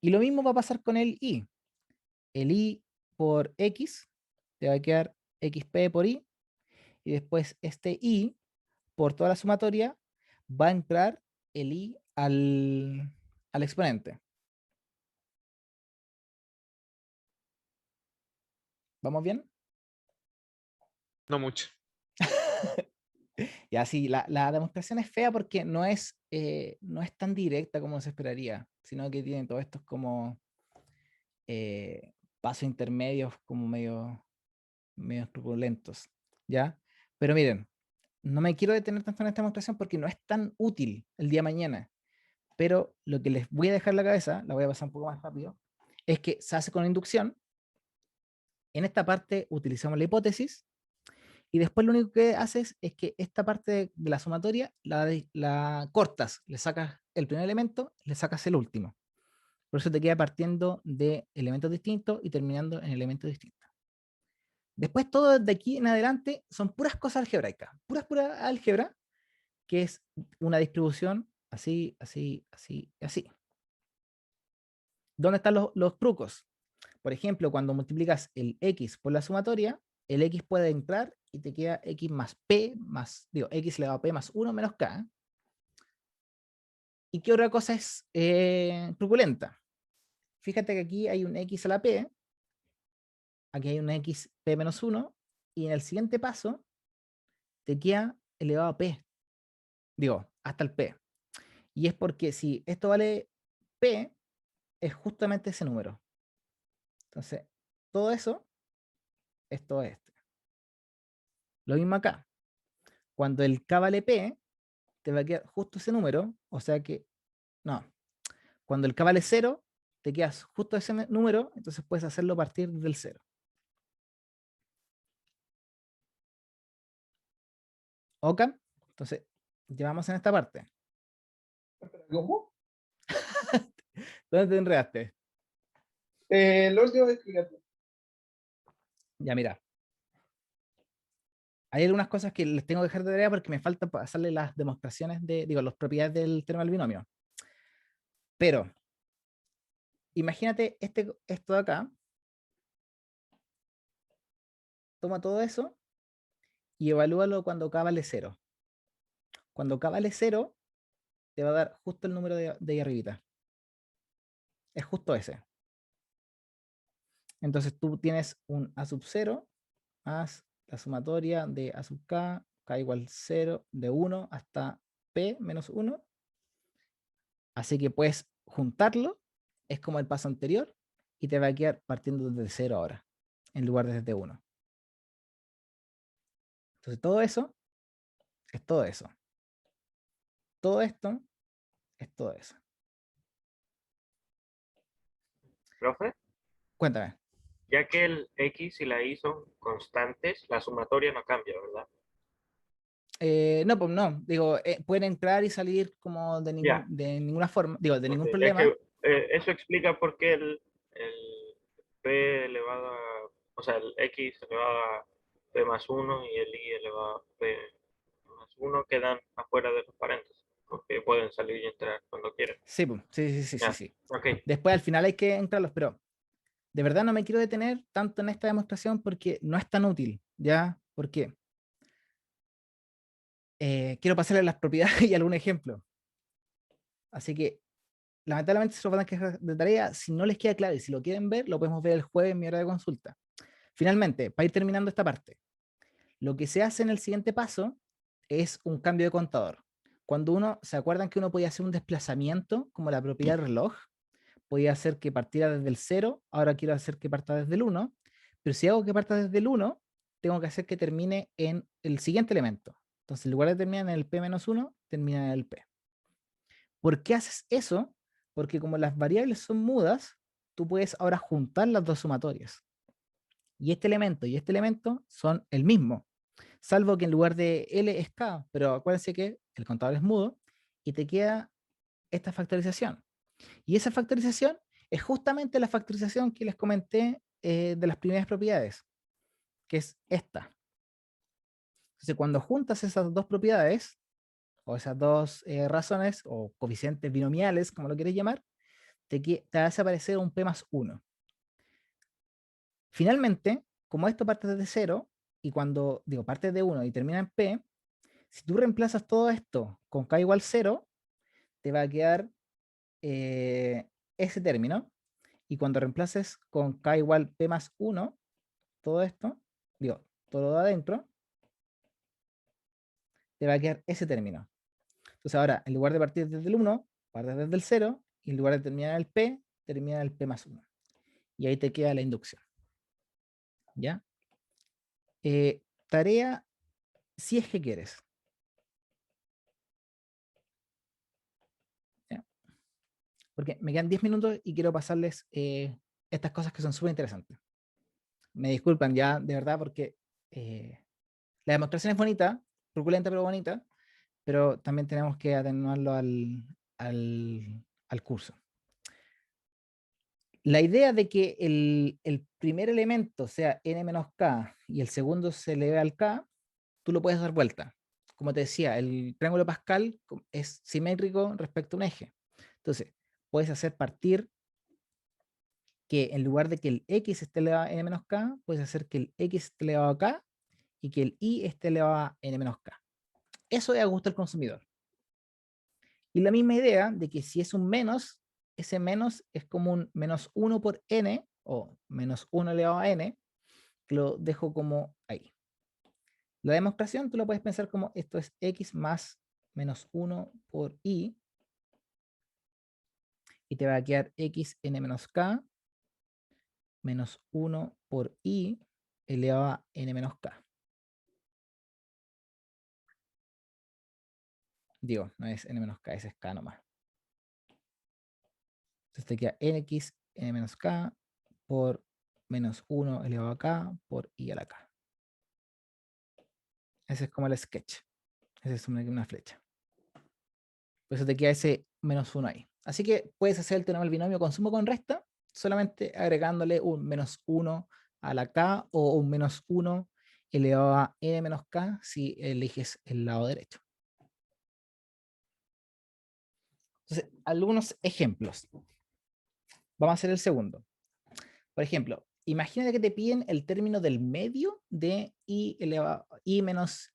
Y lo mismo va a pasar con el I. El I por X te va a quedar XP por I. Y después este I, por toda la sumatoria, va a entrar el I al exponente. ¿Vamos bien? No mucho. Y así, la demostración es fea porque no es tan directa como se esperaría, sino que tiene todos estos como pasos intermedios como medio turbulentos, ¿ya? Pero miren, no me quiero detener tanto en esta demostración porque no es tan útil el día de mañana, pero lo que les voy a dejar en la cabeza, la voy a pasar un poco más rápido, es que se hace con inducción. En esta parte utilizamos la hipótesis y después lo único que haces es que esta parte de la sumatoria la cortas, le sacas el primer elemento, le sacas el último. Por eso te queda partiendo de elementos distintos y terminando en elementos distintos. Después todo de aquí en adelante son puras cosas algebraicas, pura álgebra, que es una distribución así, así, así, así. ¿Dónde están los trucos? Por ejemplo, cuando multiplicas el x por la sumatoria, el x puede entrar y te queda x más p más, x elevado a p más 1 menos k. ¿Y qué otra cosa es truculenta? Fíjate que aquí hay un x a la p, aquí hay un x p menos 1, y en el siguiente paso te queda elevado a p, hasta el p. Y es porque si esto vale p, es justamente ese número. Entonces, todo eso es todo este. Lo mismo acá. Cuando el k vale p, te va a quedar justo ese número, o sea que, no. Cuando el k vale 0, te quedas justo ese número, entonces puedes hacerlo a partir del 0. ¿Ok? Entonces, llevamos en esta parte. ¿Cómo? ¿Dónde te enredaste? Lo último voy a explicarte. Ya, mira. Hay algunas cosas que les tengo que dejar de tarea porque me falta pasarle las demostraciones las propiedades del teorema del binomio. Pero, imagínate esto de acá. Toma todo eso y evalúalo cuando k vale 0. Cuando k vale 0, te va a dar justo el número de ahí arribita. Es justo ese. Entonces tú tienes un a sub 0 más la sumatoria de a sub k igual 0, de 1 hasta p menos 1. Así que puedes juntarlo, es como el paso anterior, y te va a quedar partiendo desde 0 ahora, en lugar de desde 1. Entonces todo eso es todo eso. Todo esto es todo eso. Profe, Cuéntame. ya que el X y la Y son constantes, la sumatoria no cambia, ¿verdad? No, pues no. Digo, pueden entrar y salir como de Ya, ninguna forma, digo, de ok. ningún Es problema. que eso explica por qué el P elevado a, o sea, el X elevado a P más 1 y el Y elevado a P más 1 quedan afuera de los paréntesis, porque pueden salir y entrar cuando quieran. Sí, pues, sí. Ya, ok. Después al final hay que entrarlos, pero de verdad no me quiero detener tanto en esta demostración porque no es tan útil, ¿ya? Porque quiero pasarle las propiedades y algún ejemplo. Así que lamentablemente se lo van a quejar de tarea. Si no les queda claro y si lo quieren ver, lo podemos ver el jueves en mi hora de consulta. Finalmente, para ir terminando esta parte, lo que se hace en el siguiente paso es un cambio de contador. Cuando ¿se acuerdan que uno podía hacer un desplazamiento, como la propiedad del reloj? Podía hacer que partiera desde el 0, ahora quiero hacer que parta desde el 1, pero si hago que parta desde el 1, tengo que hacer que termine en el siguiente elemento. Entonces, en lugar de terminar en el P-1, termina en el P. ¿Por qué haces eso? Porque como las variables son mudas, tú puedes ahora juntar las dos sumatorias. Y este elemento son el mismo, salvo que en lugar de L es K, pero acuérdense que el contador es mudo y te queda esta factorización. Y esa factorización es justamente la factorización que les comenté de las primeras propiedades, que es esta. Entonces, cuando juntas esas dos propiedades, o esas dos razones, o coeficientes binomiales, como lo quieres llamar, te hace aparecer un P más 1. Finalmente, como esto parte desde 0, y cuando digo parte de 1 y termina en P, si tú reemplazas todo esto con K igual 0, te va a quedar ese término. Y cuando reemplaces con K igual P más 1, todo esto, todo lo de adentro, te va a quedar ese término. Entonces ahora, en lugar de partir desde el 1, partes desde el 0, y en lugar de terminar en el P, termina en el P más 1. Y ahí te queda la inducción. ¿Ya? Tarea, si es que quieres. ¿Ya? Porque me quedan 10 minutos y quiero pasarles estas cosas que son súper interesantes. Me disculpan ya, de verdad, porque la demostración es bonita, truculenta pero bonita, pero también tenemos que atenuarlo al curso. La idea de que el primer elemento sea n menos k y el segundo se eleve al k, tú lo puedes dar vuelta. Como te decía, el triángulo de Pascal es simétrico respecto a un eje. Entonces, puedes hacer partir que en lugar de que el x esté elevado a n menos k, puedes hacer que el x esté elevado a k y que el y esté elevado a n menos k. Eso es a gusto del consumidor. Y la misma idea de que si es un menos, ese menos es como un menos 1 por n, o menos 1 elevado a n, que lo dejo como ahí. La demostración tú lo puedes pensar como esto es x más menos 1 por y, y te va a quedar x n menos k menos 1 por i elevado a n menos k. Digo, no es n menos k, ese es k nomás. Entonces te queda nx n menos k por menos 1 elevado a k por i a la k. Ese es como el sketch. Esa es una flecha. Por eso te queda ese menos 1 ahí. Así que puedes hacer el teorema del binomio con suma o con resta solamente agregándole un menos 1 a la k o un menos 1 elevado a n menos k si eliges el lado derecho. Entonces, algunos ejemplos. Vamos a hacer el segundo. Por ejemplo, imagínate que te piden el término del medio de i menos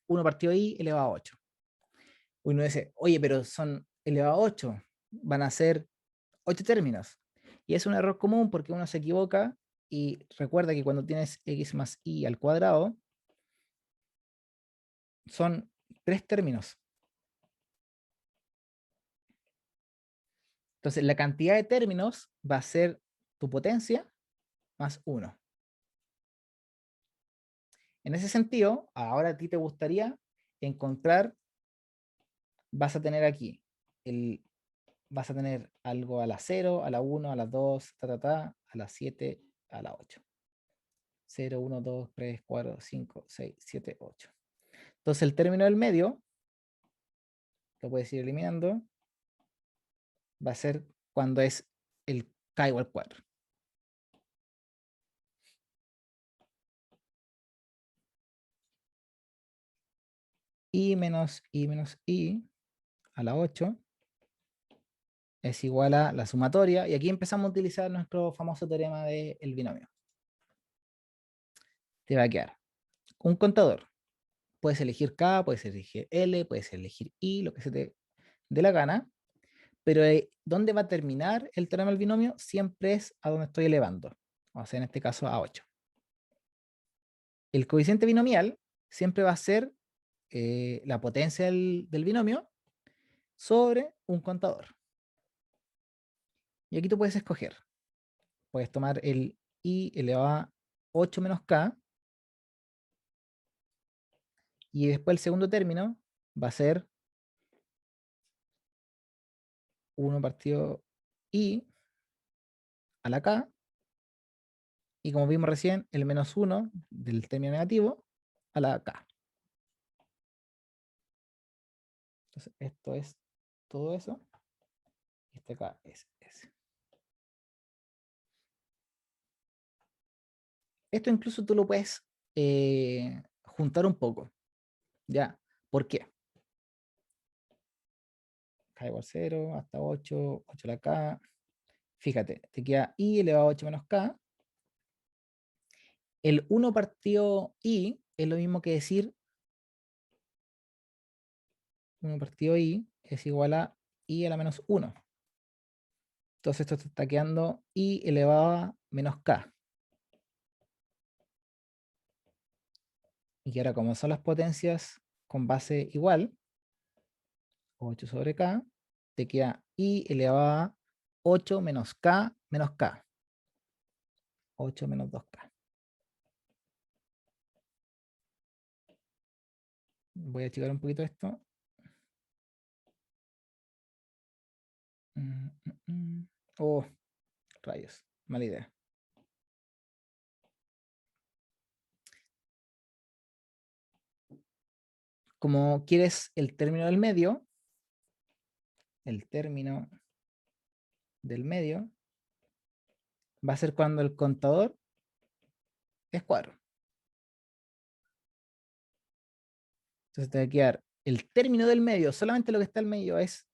1 partido i elevado a 8. Uno dice, oye, pero son elevado a 8, van a ser 8 términos. Y es un error común porque uno se equivoca y recuerda que cuando tienes x más y al cuadrado, son 3 términos. Entonces, la cantidad de términos va a ser tu potencia más 1. En ese sentido, ahora a ti te gustaría encontrar, vas a tener aquí, vas a tener algo a la 0, a la 1, a la 2, a la 7, a la 8. 0, 1, 2, 3, 4, 5, 6, 7, 8. Entonces el término del medio, lo puedes ir eliminando, va a ser cuando es el k igual 4. I menos i a la 8 es igual a la sumatoria, y aquí empezamos a utilizar nuestro famoso teorema del binomio. Te va a quedar un contador. Puedes elegir k, puedes elegir l, puedes elegir i, lo que se te dé la gana, pero ¿dónde va a terminar el teorema del binomio? Siempre es a donde estoy elevando, o sea, en este caso a 8. El coeficiente binomial siempre va a ser la potencia del binomio sobre un contador. Y aquí tú puedes escoger. Puedes tomar el i elevado a 8 menos k, y después el segundo término va a ser 1 partido i a la k, y como vimos recién, el menos 1 del término negativo a la k. Entonces, esto es todo eso. Y este acá es ese. Esto incluso tú lo puedes juntar un poco. ¿Ya? ¿Por qué? K igual 0, hasta 8, 8 a la k. Fíjate, te queda i elevado a 8 menos k. El 1 partido i es lo mismo que decir 1 partido i es igual a i a la menos 1. Entonces esto te está quedando i elevado a menos k. Y ahora, como son las potencias con base igual, 8 sobre k, te queda i elevado a 8 menos k menos k. 8 menos 2k. Voy a achicar un poquito esto. Oh, rayos, mala idea. Como quieres el término del medio, va a ser cuando el contador es 4. Entonces te va a quedar el término del medio, solamente lo que está al medio es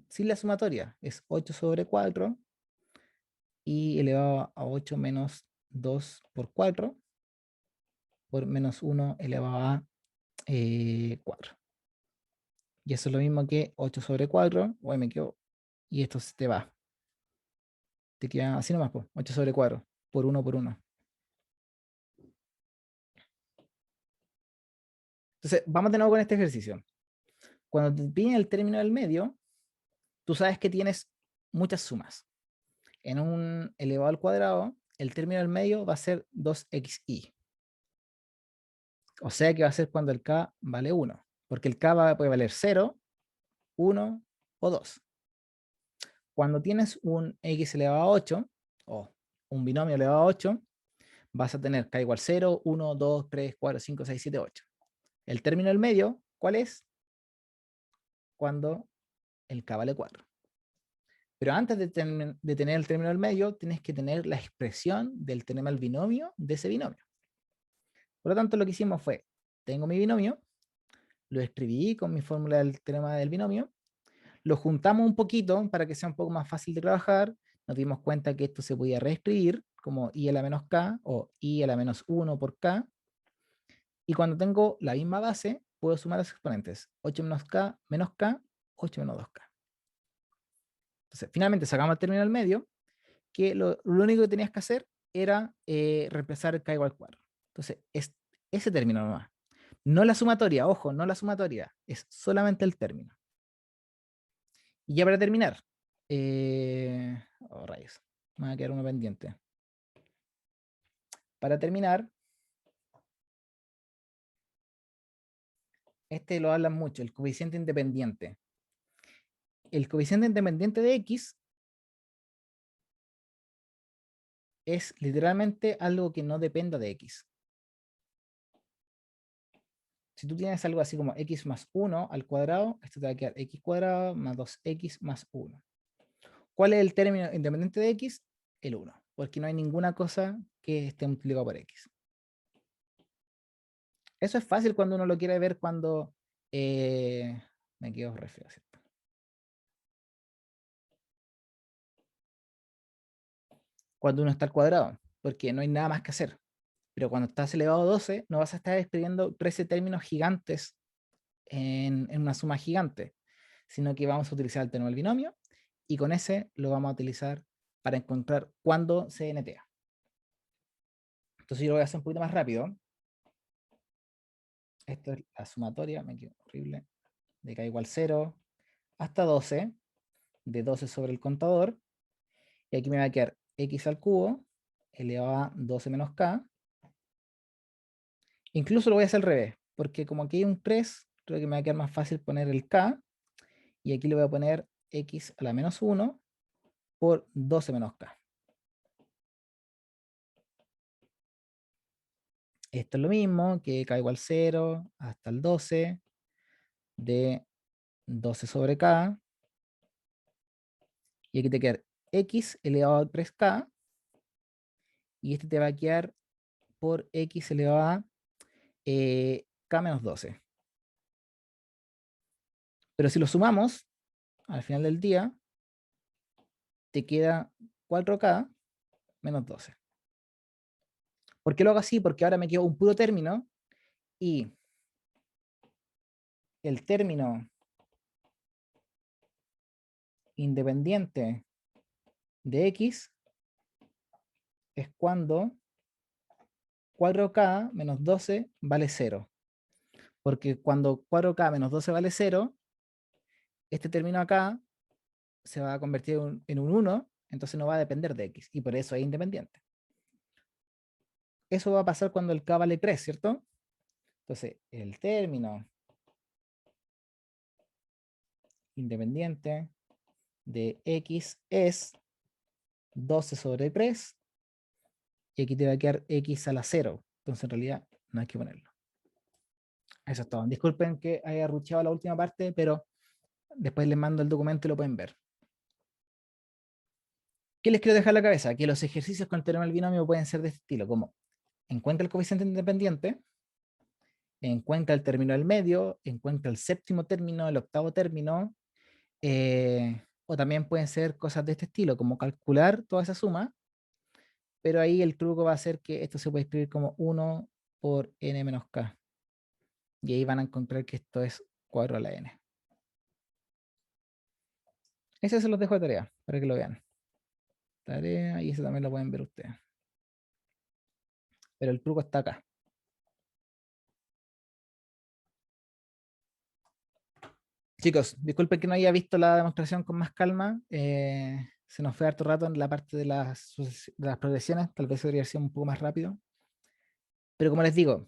sin la sumatoria, es 8 sobre 4 y elevado a 8 menos 2 por 4 por menos 1 elevado a 4. Y eso es lo mismo que 8 sobre 4, hoy me quedo, y esto se te va. Te queda así nomás, pues, 8 sobre 4, por 1 por 1. Entonces, vamos de nuevo con este ejercicio. Cuando te piden el término del medio, tú sabes que tienes muchas sumas. En un elevado al cuadrado, el término del medio va a ser 2xi. O sea que va a ser cuando el k vale 1. Porque el k puede valer 0, 1 o 2. Cuando tienes un x elevado a 8, o un binomio elevado a 8, vas a tener k igual 0, 1, 2, 3, 4, 5, 6, 7, 8. El término del medio, ¿cuál es? Cuando el k vale 4. Pero antes de tener el término del medio, tienes que tener la expresión del teorema del binomio de ese binomio. Por lo tanto, lo que hicimos fue, tengo mi binomio, lo escribí con mi fórmula del teorema del binomio, lo juntamos un poquito para que sea un poco más fácil de trabajar, nos dimos cuenta que esto se podía reescribir como i a la menos k o i a la menos 1 por k, y cuando tengo la misma base, puedo sumar los exponentes, 8 menos k, 8 menos 2k. Entonces, finalmente sacamos el término del medio, que lo único que tenías que hacer era reemplazar el k igual 4. Entonces, es ese término nomás. No la sumatoria, ojo, no la sumatoria, es solamente el término. Y ya para terminar, oh, rayos, me va a quedar uno pendiente. Para terminar, este lo hablan mucho, el coeficiente independiente. El coeficiente independiente de x es literalmente algo que no dependa de x. Si tú tienes algo así como x más 1 al cuadrado, esto te va a quedar x cuadrado más 2x más 1. ¿Cuál es el término independiente de x? El 1, porque no hay ninguna cosa que esté multiplicado por x. Eso es fácil cuando uno lo quiere ver cuando... me quedo re feo, ¿cierto? Cuando uno está al cuadrado, porque no hay nada más que hacer. Pero cuando estás elevado a 12, no vas a estar escribiendo 13 términos gigantes en una suma gigante, sino que vamos a utilizar el término del binomio, y con ese lo vamos a utilizar para encontrar cuándo se NTA. Entonces yo lo voy a hacer un poquito más rápido. Esto es la sumatoria, me quedo horrible, de k igual 0 hasta 12, de 12 sobre el contador, y aquí me va a quedar x al cubo elevado a 12 menos k. Incluso lo voy a hacer al revés, porque como aquí hay un 3, creo que me va a quedar más fácil poner el k, y aquí le voy a poner x a la menos 1 por 12 menos k. Esto es lo mismo, que k igual 0 hasta el 12 de 12 sobre k, y aquí te queda x elevado a 3k, y este te va a quedar por x elevado a k menos 12. Pero si lo sumamos, al final del día, te queda 4k menos 12. ¿Por qué lo hago así? Porque ahora me queda un puro término, y el término independiente de x es cuando 4k menos 12 vale 0. Porque cuando 4k menos 12 vale 0, este término acá se va a convertir en un 1, entonces no va a depender de x, y por eso es independiente. Eso va a pasar cuando el k vale 3, ¿cierto? Entonces, el término independiente de x es 12 sobre 3, y aquí te va a quedar x a la 0. Entonces, en realidad, no hay que ponerlo. Eso es todo. Disculpen que haya rucheado la última parte, pero después les mando el documento y lo pueden ver. ¿Qué les quiero dejar en la cabeza? Que los ejercicios con el teorema del binomio pueden ser de este estilo, como encuentra el coeficiente independiente, encuentra el término del medio, encuentra el séptimo término, el octavo término, o también pueden ser cosas de este estilo, como calcular toda esa suma, pero ahí el truco va a ser que esto se puede escribir como 1 por n menos k. Y ahí van a encontrar que esto es 4 a la n. Ese se los dejo de tarea, para que lo vean. Tarea, y eso también lo pueden ver ustedes. Pero el truco está acá. Chicos, disculpen que no haya visto la demostración con más calma. Se nos fue harto rato en la parte de las progresiones. Tal vez debería ser un poco más rápido. Pero como les digo,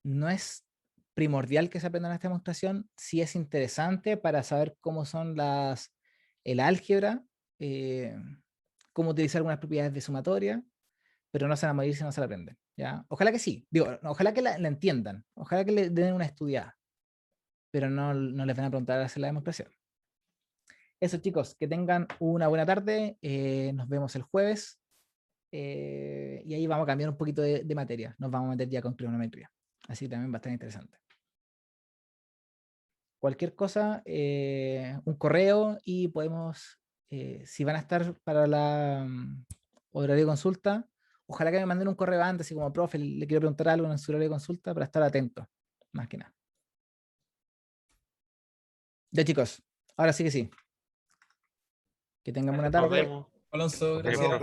no es primordial que se aprendan esta demostración. Sí es interesante para saber cómo son el álgebra, cómo utilizar algunas propiedades de sumatoria, pero no se van a morir si no se la aprenden, ¿ya? Ojalá que sí. Digo, ojalá que la entiendan. Ojalá que le den una estudiada, pero no les van a preguntar a hacer la demostración. Eso, chicos, que tengan una buena tarde. Nos vemos el jueves. Y ahí vamos a cambiar un poquito de materia. Nos vamos a meter ya con trigonometría. Así que también va a estar interesante. Cualquier cosa, un correo y podemos, si van a estar para la horario de consulta, ojalá que me manden un correo antes, así como, profe, le quiero preguntar algo en su horario de consulta para estar atento, más que nada. Ya, chicos, ahora sí que sí. Que tengan buena Nos tarde. vemos. Alonso, Nos gracias. vemos.